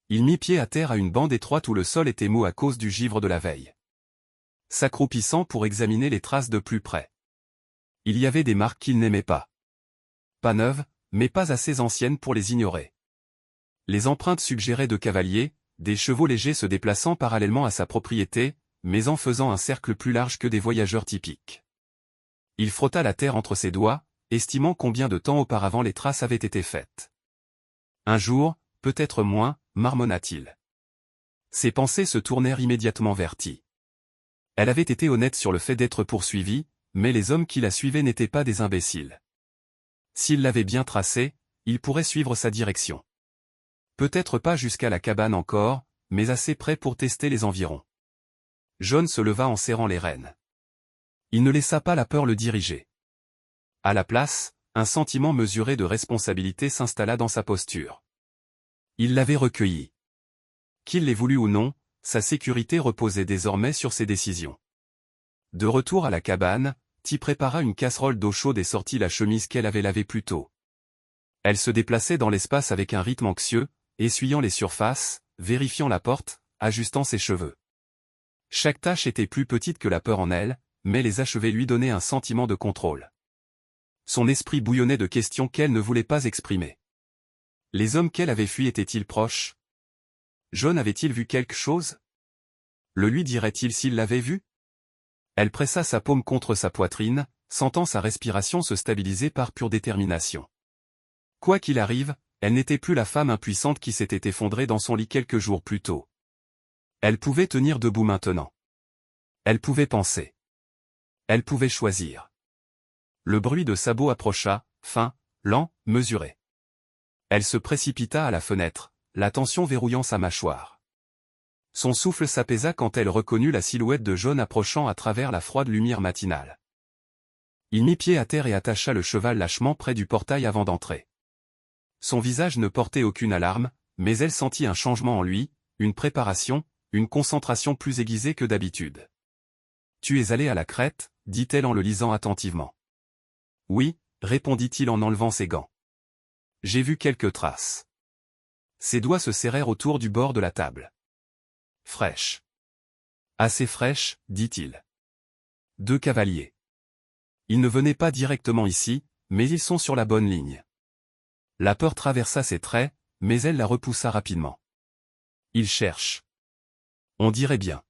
Il mit pied à terre à une bande étroite où le sol était mou à cause du givre de la veille. S'accroupissant pour examiner les traces de plus près. Il y avait des marques qu'il n'aimait pas. Pas neuves, mais pas assez anciennes pour les ignorer. Les empreintes suggéraient de cavaliers, des chevaux légers se déplaçant parallèlement à sa propriété, mais en faisant un cercle plus large que des voyageurs typiques. Il frotta la terre entre ses doigts, estimant combien de temps auparavant les traces avaient été faites. Un jour, peut-être moins, marmonna-t-il. Ses pensées se tournèrent immédiatement vers Ti. Elle avait été honnête sur le fait d'être poursuivie, mais les hommes qui la suivaient n'étaient pas des imbéciles. S'il l'avait bien tracée, il pourrait suivre sa direction. Peut-être pas jusqu'à la cabane encore, mais assez près pour tester les environs. John se leva en serrant les rênes. Il ne laissa pas la peur le diriger. À la place, un sentiment mesuré de responsabilité s'installa dans sa posture. Il l'avait recueillie. Qu'il l'ait voulu ou non, sa sécurité reposait désormais sur ses décisions. De retour à la cabane, Ti prépara une casserole d'eau chaude et sortit la chemise qu'elle avait lavée plus tôt. Elle se déplaçait dans l'espace avec un rythme anxieux, essuyant les surfaces, vérifiant la porte, ajustant ses cheveux. Chaque tâche était plus petite que la peur en elle, mais les achever lui donnaient un sentiment de contrôle. Son esprit bouillonnait de questions qu'elle ne voulait pas exprimer. Les hommes qu'elle avait fuis étaient-ils proches? John avait-il vu quelque chose? Le lui dirait-il s'il l'avait vu? Elle pressa sa paume contre sa poitrine, sentant sa respiration se stabiliser par pure détermination. Quoi qu'il arrive, elle n'était plus la femme impuissante qui s'était effondrée dans son lit quelques jours plus tôt. Elle pouvait tenir debout maintenant. Elle pouvait penser. Elle pouvait choisir. Le bruit de sabots approcha, fin, lent, mesuré. Elle se précipita à la fenêtre, la tension verrouillant sa mâchoire. Son souffle s'apaisa quand elle reconnut la silhouette de John approchant à travers la froide lumière matinale. Il mit pied à terre et attacha le cheval lâchement près du portail avant d'entrer. Son visage ne portait aucune alarme, mais elle sentit un changement en lui, une préparation, une concentration plus aiguisée que d'habitude. « Tu es allé à la crête ?» dit-elle en le lisant attentivement. « Oui » répondit-il en enlevant ses gants. « J'ai vu quelques traces. » Ses doigts se serrèrent autour du bord de la table. « Fraîche. »« Assez fraîche » dit-il. « 2 cavaliers. Ils ne venaient pas directement ici, mais ils sont sur la bonne ligne. » La peur traversa ses traits, mais elle la repoussa rapidement. « Ils cherchent. » On dirait bien.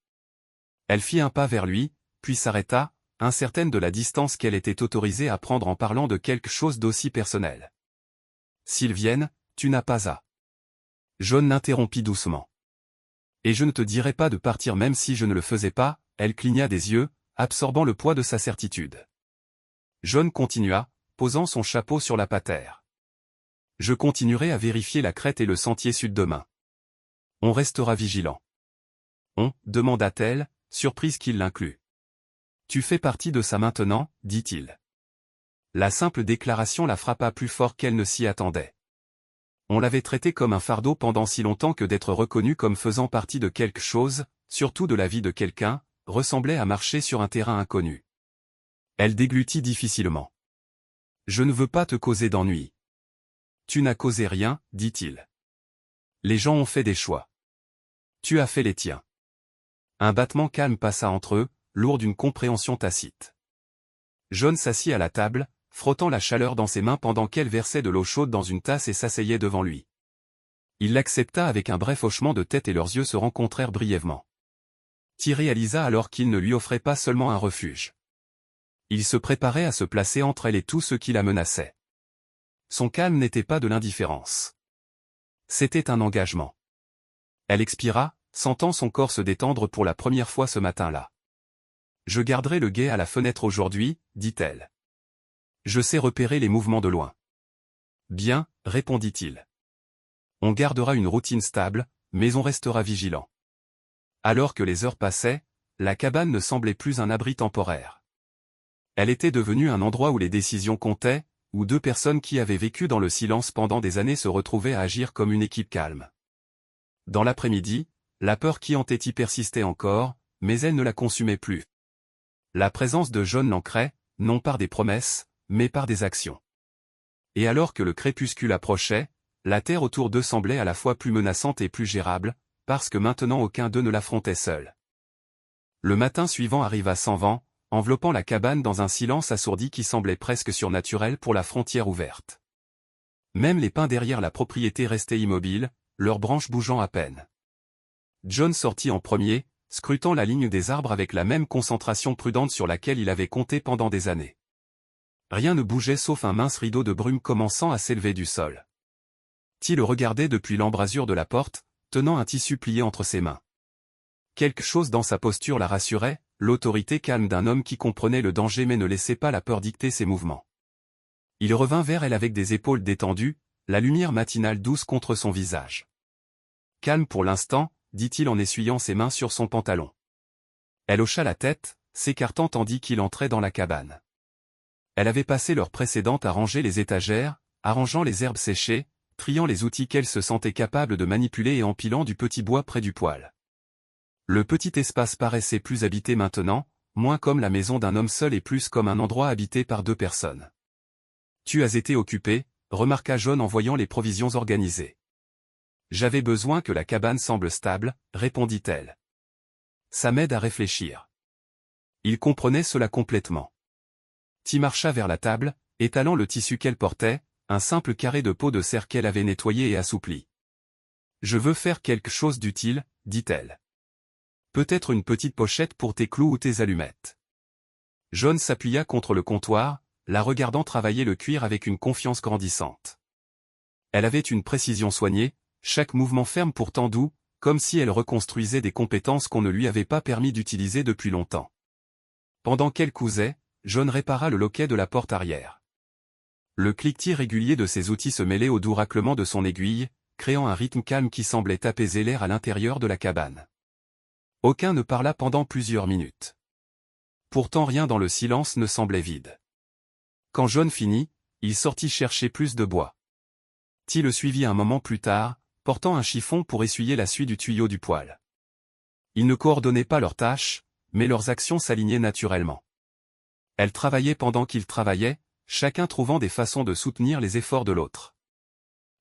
Elle fit un pas vers lui, puis s'arrêta, incertaine de la distance qu'elle était autorisée à prendre en parlant de quelque chose d'aussi personnel. « S'ils viennent, tu n'as pas à. » John l'interrompit doucement. « Et je ne te dirai pas de partir même si je ne le faisais pas » Elle cligna des yeux, absorbant le poids de sa certitude. John continua, posant son chapeau sur la patère. « Je continuerai à vérifier la crête et le sentier sud demain. On restera vigilant. »« On » demanda-t-elle, surprise qu'il l'inclût. « Tu fais partie de ça maintenant » dit-il. La simple déclaration la frappa plus fort qu'elle ne s'y attendait. On l'avait traité comme un fardeau pendant si longtemps que d'être reconnu comme faisant partie de quelque chose, surtout de la vie de quelqu'un, ressemblait à marcher sur un terrain inconnu. Elle déglutit difficilement. « Je ne veux pas te causer d'ennui. »« Tu n'as causé rien, » dit-il. « Les gens ont fait des choix. Tu as fait les tiens. » Un battement calme passa entre eux, lourd d'une compréhension tacite. John s'assit à la table, frottant la chaleur dans ses mains pendant qu'elle versait de l'eau chaude dans une tasse et s'asseyait devant lui. Il l'accepta avec un bref hochement de tête et leurs yeux se rencontrèrent brièvement. Ti réalisa alors qu'il ne lui offrait pas seulement un refuge. Il se préparait à se placer entre elle et tout ce qui la menaçait. Son calme n'était pas de l'indifférence. C'était un engagement. Elle expira, sentant son corps se détendre pour la première fois ce matin-là. « Je garderai le guet à la fenêtre aujourd'hui, » dit-elle. « Je sais repérer les mouvements de loin. »« Bien, » répondit-il. « On gardera une routine stable, mais on restera vigilant. » Alors que les heures passaient, la cabane ne semblait plus un abri temporaire. Elle était devenue un endroit où les décisions comptaient, où 2 personnes qui avaient vécu dans le silence pendant des années se retrouvaient à agir comme une équipe calme. Dans l'après-midi, la peur qui hantait y persistait encore, mais elle ne la consumait plus. La présence de John l'ancrait, non par des promesses, mais par des actions. Et alors que le crépuscule approchait, la terre autour d'eux semblait à la fois plus menaçante et plus gérable, parce que maintenant aucun d'eux ne l'affrontait seul. Le matin suivant arriva sans vent, enveloppant la cabane dans un silence assourdi qui semblait presque surnaturel pour la frontière ouverte. Même les pins derrière la propriété restaient immobiles, leurs branches bougeant à peine. John sortit en premier, scrutant la ligne des arbres avec la même concentration prudente sur laquelle il avait compté pendant des années. Rien ne bougeait sauf un mince rideau de brume commençant à s'élever du sol. Ty le regardait depuis l'embrasure de la porte, tenant un tissu plié entre ses mains. Quelque chose dans sa posture la rassurait, l'autorité calme d'un homme qui comprenait le danger mais ne laissait pas la peur dicter ses mouvements. Il revint vers elle avec des épaules détendues, la lumière matinale douce contre son visage. « Calme pour l'instant », dit-il en essuyant ses mains sur son pantalon. Elle hocha la tête, s'écartant tandis qu'il entrait dans la cabane. Elle avait passé l'heure précédente à ranger les étagères, arrangeant les herbes séchées, triant les outils qu'elle se sentait capable de manipuler et empilant du petit bois près du poêle. Le petit espace paraissait plus habité maintenant, moins comme la maison d'un homme seul et plus comme un endroit habité par 2 personnes. « Tu as été occupé », remarqua John en voyant les provisions organisées. « J'avais besoin que la cabane semble stable », répondit-elle. « Ça m'aide à réfléchir. » Il comprenait cela complètement. Ty marcha vers la table, étalant le tissu qu'elle portait, un simple carré de peau de cerf qu'elle avait nettoyé et assoupli. « Je veux faire quelque chose d'utile, » dit-elle. « Peut-être une petite pochette pour tes clous ou tes allumettes. » John s'appuya contre le comptoir, la regardant travailler le cuir avec une confiance grandissante. Elle avait une précision soignée, chaque mouvement ferme pourtant doux, comme si elle reconstruisait des compétences qu'on ne lui avait pas permis d'utiliser depuis longtemps. Pendant qu'elle cousait, John répara le loquet de la porte arrière. Le cliquetis régulier de ses outils se mêlait au doux raclement de son aiguille, créant un rythme calme qui semblait apaiser l'air à l'intérieur de la cabane. Aucun ne parla pendant plusieurs minutes. Pourtant rien dans le silence ne semblait vide. Quand John finit, il sortit chercher plus de bois. Ty le suivit un moment plus tard, portant un chiffon pour essuyer la suie du tuyau du poêle. Ils ne coordonnaient pas leurs tâches, mais leurs actions s'alignaient naturellement. Elle travaillait pendant qu'il travaillait, chacun trouvant des façons de soutenir les efforts de l'autre.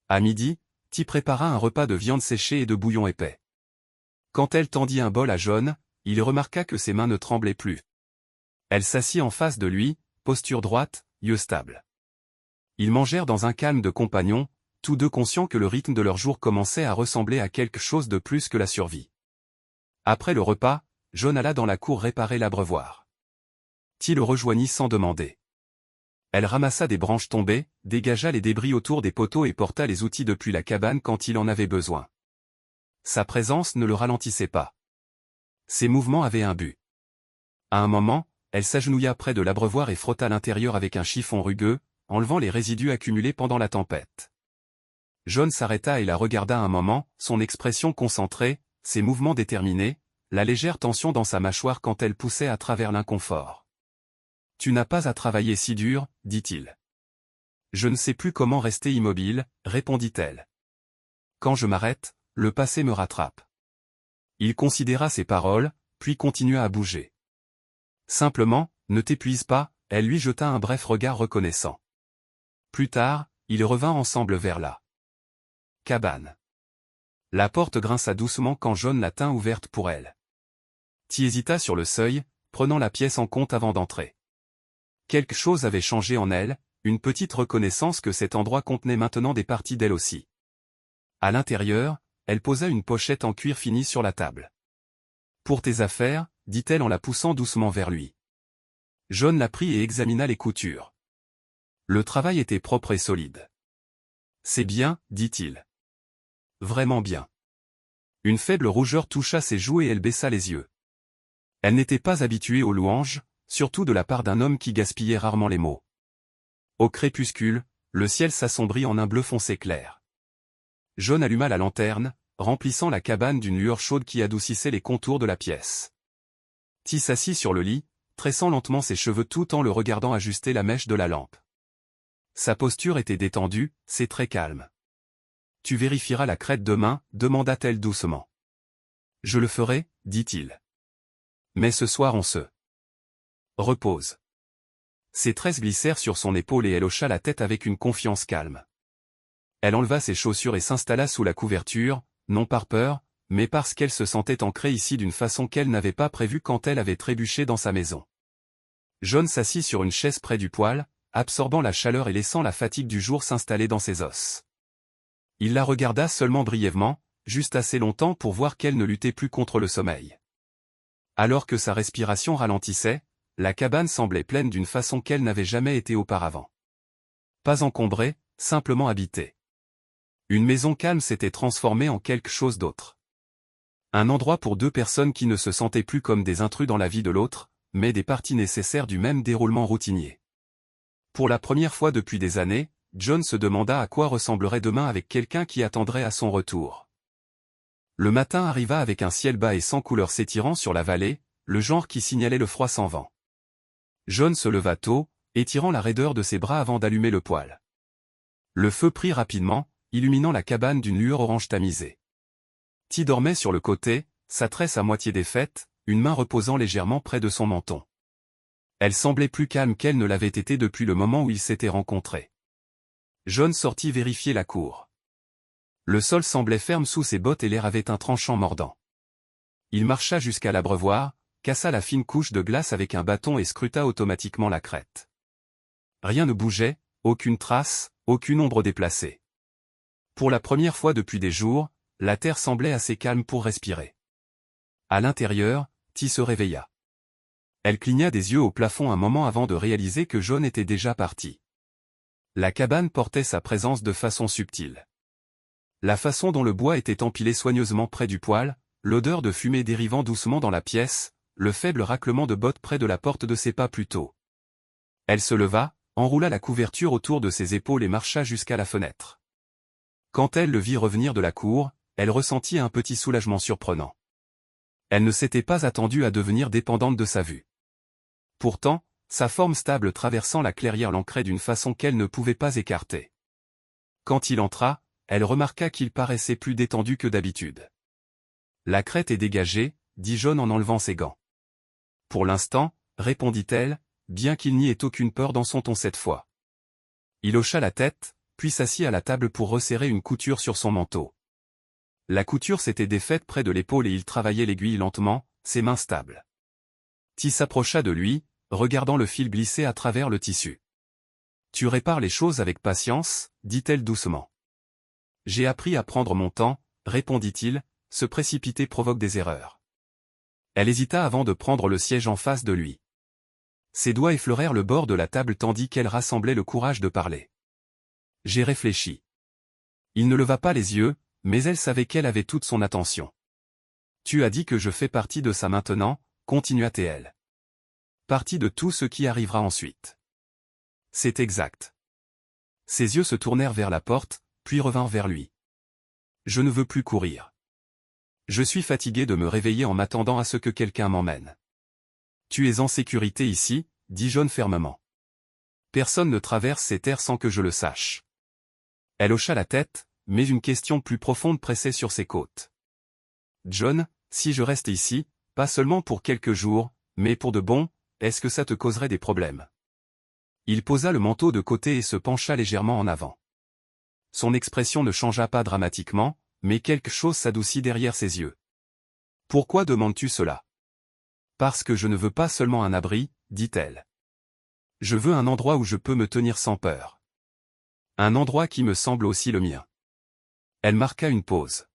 À midi, Ty prépara un repas de viande séchée et de bouillon épais. Quand elle tendit un bol à John, il remarqua que ses mains ne tremblaient plus. Elle s'assit en face de lui, posture droite, yeux stables. Ils mangèrent dans un calme de compagnons, tous deux conscients que le rythme de leur jour commençait à ressembler à quelque chose de plus que la survie. Après le repas, John alla dans la cour réparer l'abreuvoir. Ty le rejoignit sans demander. Elle ramassa des branches tombées, dégagea les débris autour des poteaux et porta les outils depuis la cabane quand il en avait besoin. Sa présence ne le ralentissait pas. Ses mouvements avaient un but. À un moment, elle s'agenouilla près de l'abreuvoir et frotta l'intérieur avec un chiffon rugueux, enlevant les résidus accumulés pendant la tempête. John s'arrêta et la regarda un moment, son expression concentrée, ses mouvements déterminés, la légère tension dans sa mâchoire quand elle poussait à travers l'inconfort. « Tu n'as pas à travailler si dur, » dit-il. « Je ne sais plus comment rester immobile, » répondit-elle. « Quand je m'arrête, le passé me rattrape. » Il considéra ses paroles, puis continua à bouger. « Simplement, ne t'épuise pas », elle lui jeta un bref regard reconnaissant. Plus tard, ils revinrent ensemble vers la cabane. La porte grinça doucement quand John la tint ouverte pour elle. Ty hésita sur le seuil, prenant la pièce en compte avant d'entrer. Quelque chose avait changé en elle, une petite reconnaissance que cet endroit contenait maintenant des parties d'elle aussi. À l'intérieur, elle posa une pochette en cuir fini sur la table. « Pour tes affaires », dit-elle en la poussant doucement vers lui. John la prit et examina les coutures. Le travail était propre et solide. « C'est bien, » dit-il. « Vraiment bien. » Une faible rougeur toucha ses joues et elle baissa les yeux. Elle n'était pas habituée aux louanges, surtout de la part d'un homme qui gaspillait rarement les mots. Au crépuscule, le ciel s'assombrit en un bleu foncé clair. John alluma la lanterne, remplissant la cabane d'une lueur chaude qui adoucissait les contours de la pièce. Ty s'assit sur le lit, tressant lentement ses cheveux tout en le regardant ajuster la mèche de la lampe. Sa posture était détendue, ses traits calmes. « Tu vérifieras la crête demain » demanda-t-elle doucement. « Je le ferai » dit-il. « Mais ce soir on se repose. » Ses tresses glissèrent sur son épaule et elle hocha la tête avec une confiance calme. Elle enleva ses chaussures et s'installa sous la couverture, non par peur, mais parce qu'elle se sentait ancrée ici d'une façon qu'elle n'avait pas prévue quand elle avait trébuché dans sa maison. John s'assit sur une chaise près du poêle, absorbant la chaleur et laissant la fatigue du jour s'installer dans ses os. Il la regarda seulement brièvement, juste assez longtemps pour voir qu'elle ne luttait plus contre le sommeil. Alors que sa respiration ralentissait, la cabane semblait pleine d'une façon qu'elle n'avait jamais été auparavant. Pas encombrée, simplement habitée. Une maison calme s'était transformée en quelque chose d'autre. Un endroit pour deux personnes qui ne se sentaient plus comme des intrus dans la vie de l'autre, mais des parties nécessaires du même déroulement routinier. Pour la première fois depuis des années, John se demanda à quoi ressemblerait demain avec quelqu'un qui attendrait à son retour. Le matin arriva avec un ciel bas et sans couleur s'étirant sur la vallée, le genre qui signalait le froid sans vent. John se leva tôt, étirant la raideur de ses bras avant d'allumer le poêle. Le feu prit rapidement, illuminant la cabane d'une lueur orange tamisée. Ty dormait sur le côté, sa tresse à moitié défaite, une main reposant légèrement près de son menton. Elle semblait plus calme qu'elle ne l'avait été depuis le moment où ils s'étaient rencontrés. John sortit vérifier la cour. Le sol semblait ferme sous ses bottes et l'air avait un tranchant mordant. Il marcha jusqu'à l'abreuvoir, cassa la fine couche de glace avec un bâton et scruta automatiquement la crête. Rien ne bougeait, aucune trace, aucune ombre déplacée. Pour la première fois depuis des jours, la terre semblait assez calme pour respirer. À l'intérieur, Ty se réveilla. Elle cligna des yeux au plafond un moment avant de réaliser que John était déjà parti. La cabane portait sa présence de façon subtile. La façon dont le bois était empilé soigneusement près du poêle, l'odeur de fumée dérivant doucement dans la pièce, le faible raclement de bottes près de la porte de ses pas plus tôt. Elle se leva, enroula la couverture autour de ses épaules et marcha jusqu'à la fenêtre. Quand elle le vit revenir de la cour, elle ressentit un petit soulagement surprenant. Elle ne s'était pas attendue à devenir dépendante de sa vue. Pourtant, sa forme stable traversant la clairière l'ancrait d'une façon qu'elle ne pouvait pas écarter. Quand il entra, elle remarqua qu'il paraissait plus détendu que d'habitude. La crête est dégagée, dit John en enlevant ses gants. Pour l'instant, répondit-elle, bien qu'il n'y ait aucune peur dans son ton cette fois. Il hocha la tête, puis s'assit à la table pour resserrer une couture sur son manteau. La couture s'était défaite près de l'épaule et il travaillait l'aiguille lentement, ses mains stables. Ty s'approcha de lui, regardant le fil glisser à travers le tissu. « Tu répares les choses avec patience, dit-elle doucement. J'ai appris à prendre mon temps, répondit-il, se précipiter provoque des erreurs. Elle hésita avant de prendre le siège en face de lui. Ses doigts effleurèrent le bord de la table tandis qu'elle rassemblait le courage de parler. J'ai réfléchi. Il ne leva pas les yeux, mais elle savait qu'elle avait toute son attention. Tu as dit que je fais partie de ça maintenant, continua-t-elle. Partie de tout ce qui arrivera ensuite. C'est exact. Ses yeux se tournèrent vers la porte, puis revinrent vers lui. Je ne veux plus courir. Je suis fatigué de me réveiller en m'attendant à ce que quelqu'un m'emmène. Tu es en sécurité ici, dit John fermement. Personne ne traverse ces terres sans que je le sache. Elle hocha la tête, mais une question plus profonde pressait sur ses côtes. John, si je reste ici, pas seulement pour quelques jours, mais pour de bon, est-ce que ça te causerait des problèmes? Il posa le manteau de côté et se pencha légèrement en avant. Son expression ne changea pas dramatiquement, mais quelque chose s'adoucit derrière ses yeux. Pourquoi demandes-tu cela? Parce que je ne veux pas seulement un abri, dit-elle. Je veux un endroit où je peux me tenir sans peur. Un endroit qui me semble aussi le mien. Elle marqua une pause.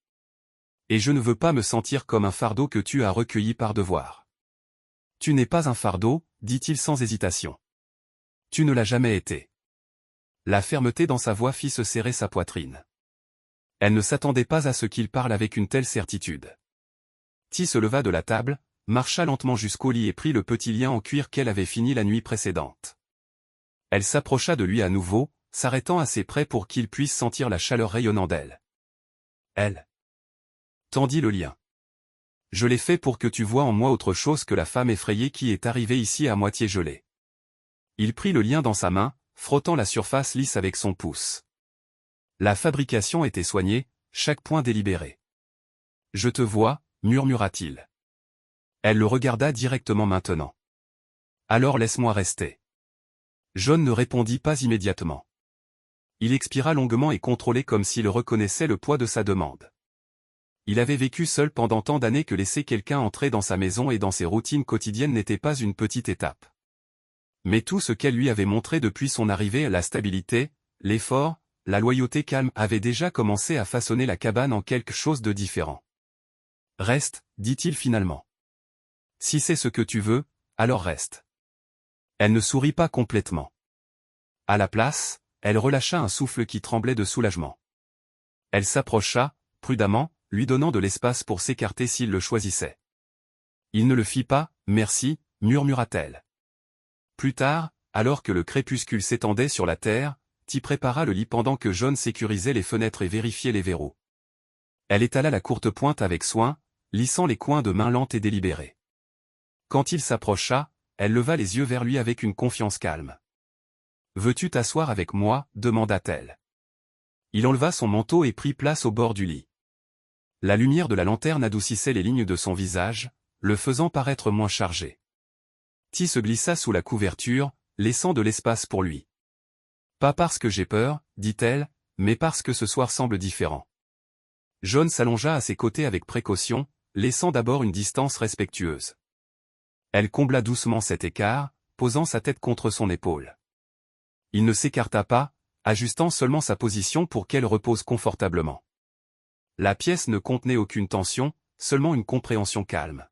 Et je ne veux pas me sentir comme un fardeau que tu as recueilli par devoir. Tu n'es pas un fardeau, dit-il sans hésitation. Tu ne l'as jamais été. La fermeté dans sa voix fit se serrer sa poitrine. Elle ne s'attendait pas à ce qu'il parle avec une telle certitude. Ty se leva de la table, marcha lentement jusqu'au lit et prit le petit lien en cuir qu'elle avait fini la nuit précédente. Elle s'approcha de lui à nouveau, s'arrêtant assez près pour qu'il puisse sentir la chaleur rayonnant d'elle. Elle tendit le lien. Je l'ai fait pour que tu vois en moi autre chose que la femme effrayée qui est arrivée ici à moitié gelée. Il prit le lien dans sa main, frottant la surface lisse avec son pouce. La fabrication était soignée, chaque point délibéré. Je te vois, murmura-t-il. Elle le regarda directement maintenant. Alors laisse-moi rester. John ne répondit pas immédiatement. Il expira longuement et contrôlé comme s'il reconnaissait le poids de sa demande. Il avait vécu seul pendant tant d'années que laisser quelqu'un entrer dans sa maison et dans ses routines quotidiennes n'était pas une petite étape. Mais tout ce qu'elle lui avait montré depuis son arrivée, la stabilité, l'effort, la loyauté calme avait déjà commencé à façonner la cabane en quelque chose de différent. « Reste, dit-il finalement. Si c'est ce que tu veux, alors reste. » Elle ne sourit pas complètement. À la place, elle relâcha un souffle qui tremblait de soulagement. Elle s'approcha, prudemment, lui donnant de l'espace pour s'écarter s'il le choisissait. Il ne le fit pas, merci, murmura-t-elle. Plus tard, alors que le crépuscule s'étendait sur la terre, Ti prépara le lit pendant que John sécurisait les fenêtres et vérifiait les verrous. Elle étala la courte pointe avec soin, lissant les coins de main lente et délibérée. Quand il s'approcha, elle leva les yeux vers lui avec une confiance calme. « Veux-tu t'asseoir avec moi » demanda-t-elle. Il enleva son manteau et prit place au bord du lit. La lumière de la lanterne adoucissait les lignes de son visage, le faisant paraître moins chargé. Ti se glissa sous la couverture, laissant de l'espace pour lui. « Pas parce que j'ai peur, dit-elle, mais parce que ce soir semble différent. » John s'allongea à ses côtés avec précaution, laissant d'abord une distance respectueuse. Elle combla doucement cet écart, posant sa tête contre son épaule. Il ne s'écarta pas, ajustant seulement sa position pour qu'elle repose confortablement. La pièce ne contenait aucune tension, seulement une compréhension calme.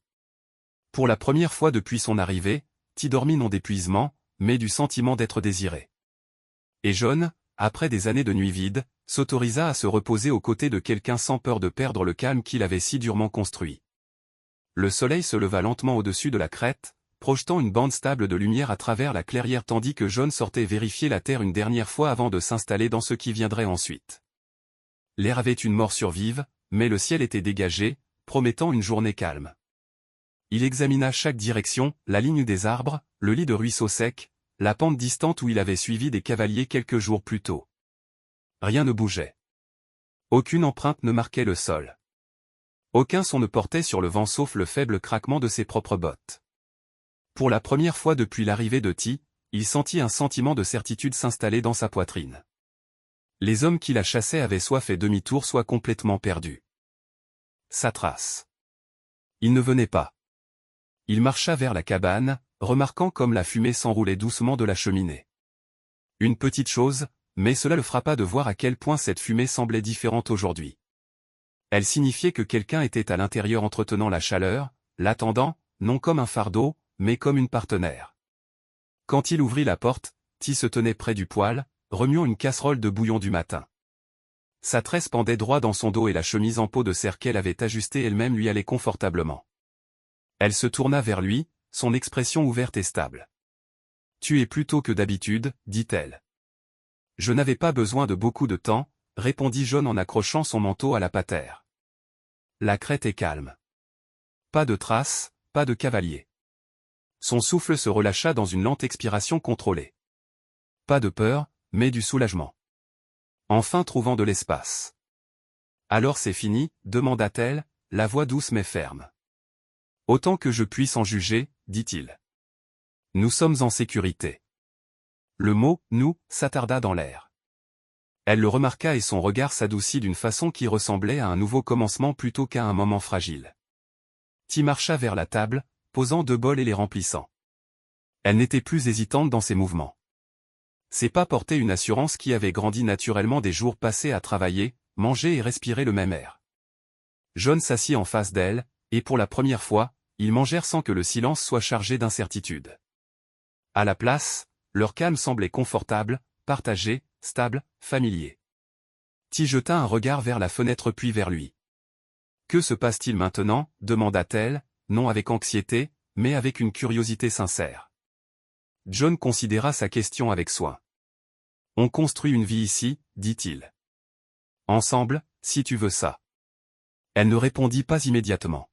Pour la première fois depuis son arrivée, Ti dormit non d'épuisement, mais du sentiment d'être désiré. Et John, après des années de nuit vide, s'autorisa à se reposer aux côtés de quelqu'un sans peur de perdre le calme qu'il avait si durement construit. Le soleil se leva lentement au-dessus de la crête, projetant une bande stable de lumière à travers la clairière tandis que John sortait vérifier la terre une dernière fois avant de s'installer dans ce qui viendrait ensuite. L'air avait une morsure vive, mais le ciel était dégagé, promettant une journée calme. Il examina chaque direction, la ligne des arbres, le lit de ruisseau sec, la pente distante où il avait suivi des cavaliers quelques jours plus tôt. Rien ne bougeait. Aucune empreinte ne marquait le sol. Aucun son ne portait sur le vent sauf le faible craquement de ses propres bottes. Pour la première fois depuis l'arrivée de Ti, il sentit un sentiment de certitude s'installer dans sa poitrine. Les hommes qui la chassaient avaient soit fait demi-tour soit complètement perdus. Sa trace. Il ne venait pas. Il marcha vers la cabane, remarquant comme la fumée s'enroulait doucement de la cheminée. Une petite chose, mais cela le frappa de voir à quel point cette fumée semblait différente aujourd'hui. Elle signifiait que quelqu'un était à l'intérieur entretenant la chaleur, l'attendant, non comme un fardeau, mais comme une partenaire. Quand il ouvrit la porte, Ti se tenait près du poêle, remuant une casserole de bouillon du matin. Sa tresse pendait droit dans son dos et la chemise en peau de serre qu'elle avait ajustée elle-même lui allait confortablement. Elle se tourna vers lui, son expression ouverte et stable. « Tu es plus tôt que d'habitude, dit-elle. »« Je n'avais pas besoin de beaucoup de temps, » répondit John en accrochant son manteau à la patère. La crête est calme. Pas de traces, pas de cavalier. Son souffle se relâcha dans une lente expiration contrôlée. Pas de peur, mais du soulagement. Enfin trouvant de l'espace. « Alors c'est fini » demanda-t-elle, la voix douce mais ferme. « Autant que je puisse en juger, dit-il. Nous sommes en sécurité. » Le mot « nous » s'attarda dans l'air. Elle le remarqua et son regard s'adoucit d'une façon qui ressemblait à un nouveau commencement plutôt qu'à un moment fragile. Ti marcha vers la table, posant 2 bols et les remplissant. Elle n'était plus hésitante dans ses mouvements. Ses pas portaient une assurance qui avait grandi naturellement des jours passés à travailler, manger et respirer le même air. John s'assit en face d'elle, et pour la première fois, ils mangèrent sans que le silence soit chargé d'incertitude. À la place, leur calme semblait confortable, partagé, stable, familier. Ti jeta un regard vers la fenêtre puis vers lui. « Que se passe-t-il maintenant » demanda-t-elle, non avec anxiété, mais avec une curiosité sincère. John considéra sa question avec soin. « On construit une vie ici, dit-il. Ensemble, si tu veux ça. » Elle ne répondit pas immédiatement.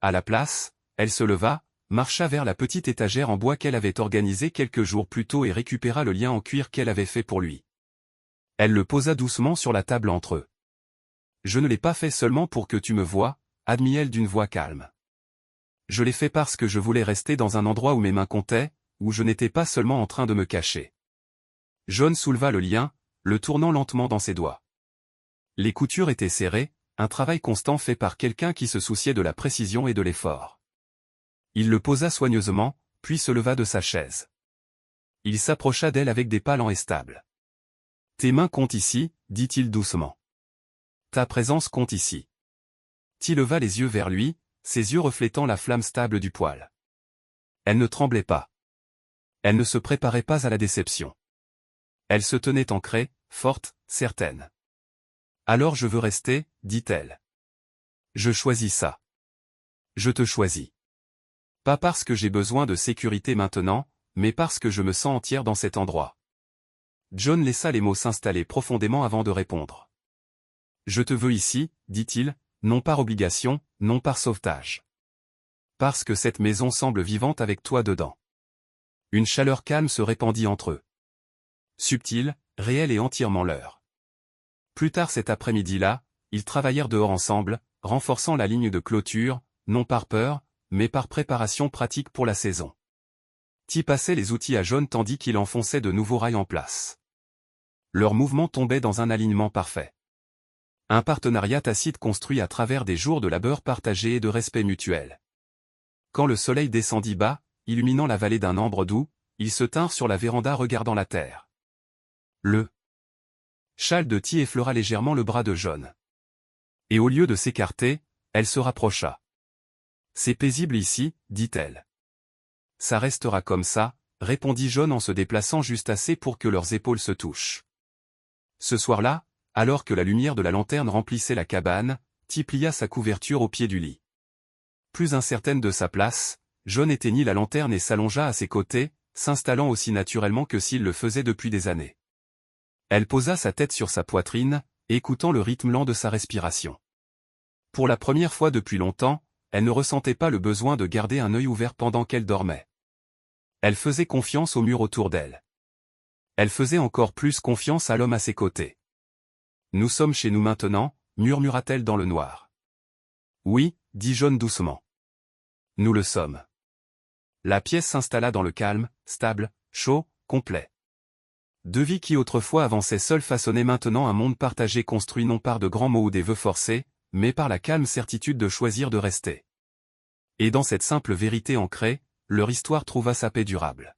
À la place, elle se leva, marcha vers la petite étagère en bois qu'elle avait organisée quelques jours plus tôt et récupéra le lien en cuir qu'elle avait fait pour lui. Elle le posa doucement sur la table entre eux. « Je ne l'ai pas fait seulement pour que tu me voies, » admit-elle d'une voix calme. « Je l'ai fait parce que je voulais rester dans un endroit où mes mains comptaient, où je n'étais pas seulement en train de me cacher. » John souleva le lien, le tournant lentement dans ses doigts. Les coutures étaient serrées, un travail constant fait par quelqu'un qui se souciait de la précision et de l'effort. Il le posa soigneusement, puis se leva de sa chaise. Il s'approcha d'elle avec des pas lents et stables. Tes mains comptent ici, dit-il doucement. Ta présence compte ici. Ti leva les yeux vers lui, ses yeux reflétant la flamme stable du poêle. Elle ne tremblait pas. Elle ne se préparait pas à la déception. Elle se tenait ancrée, forte, certaine. Alors je veux rester, dit-elle. Je choisis ça. Je te choisis. Pas parce que j'ai besoin de sécurité maintenant, mais parce que je me sens entière dans cet endroit. John laissa les mots s'installer profondément avant de répondre. Je te veux ici, dit-il, non par obligation, non par sauvetage. Parce que cette maison semble vivante avec toi dedans. Une chaleur calme se répandit entre eux. Subtile, réelle et entièrement leur. Plus tard cet après-midi-là, ils travaillèrent dehors ensemble, renforçant la ligne de clôture, non par peur, mais par préparation pratique pour la saison. Ti passait les outils à John tandis qu'il enfonçait de nouveaux rails en place. Leurs mouvements tombaient dans un alignement parfait. Un partenariat tacite construit à travers des jours de labeur partagé et de respect mutuel. Quand le soleil descendit bas, illuminant la vallée d'un ambre doux, ils se tinrent sur la véranda regardant la terre. Le châle de Ti effleura légèrement le bras de John. Et au lieu de s'écarter, elle se rapprocha. C'est paisible ici, dit-elle. Ça restera comme ça, répondit John en se déplaçant juste assez pour que leurs épaules se touchent. Ce soir-là, alors que la lumière de la lanterne remplissait la cabane, Ti plia sa couverture au pied du lit. Plus incertaine de sa place, John éteignit la lanterne et s'allongea à ses côtés, s'installant aussi naturellement que s'il le faisait depuis des années. Elle posa sa tête sur sa poitrine, écoutant le rythme lent de sa respiration. Pour la première fois depuis longtemps, elle ne ressentait pas le besoin de garder un œil ouvert pendant qu'elle dormait. Elle faisait confiance au mur autour d'elle. Elle faisait encore plus confiance à l'homme à ses côtés. « Nous sommes chez nous maintenant », murmura-t-elle dans le noir. « Oui », dit John doucement. « Nous le sommes. » La pièce s'installa dans le calme, stable, chaud, complet. Deux vies qui autrefois avançaient seules façonnaient maintenant un monde partagé construit non par de grands mots ou des vœux forcés, mais par la calme certitude de choisir de rester. Et dans cette simple vérité ancrée, leur histoire trouva sa paix durable.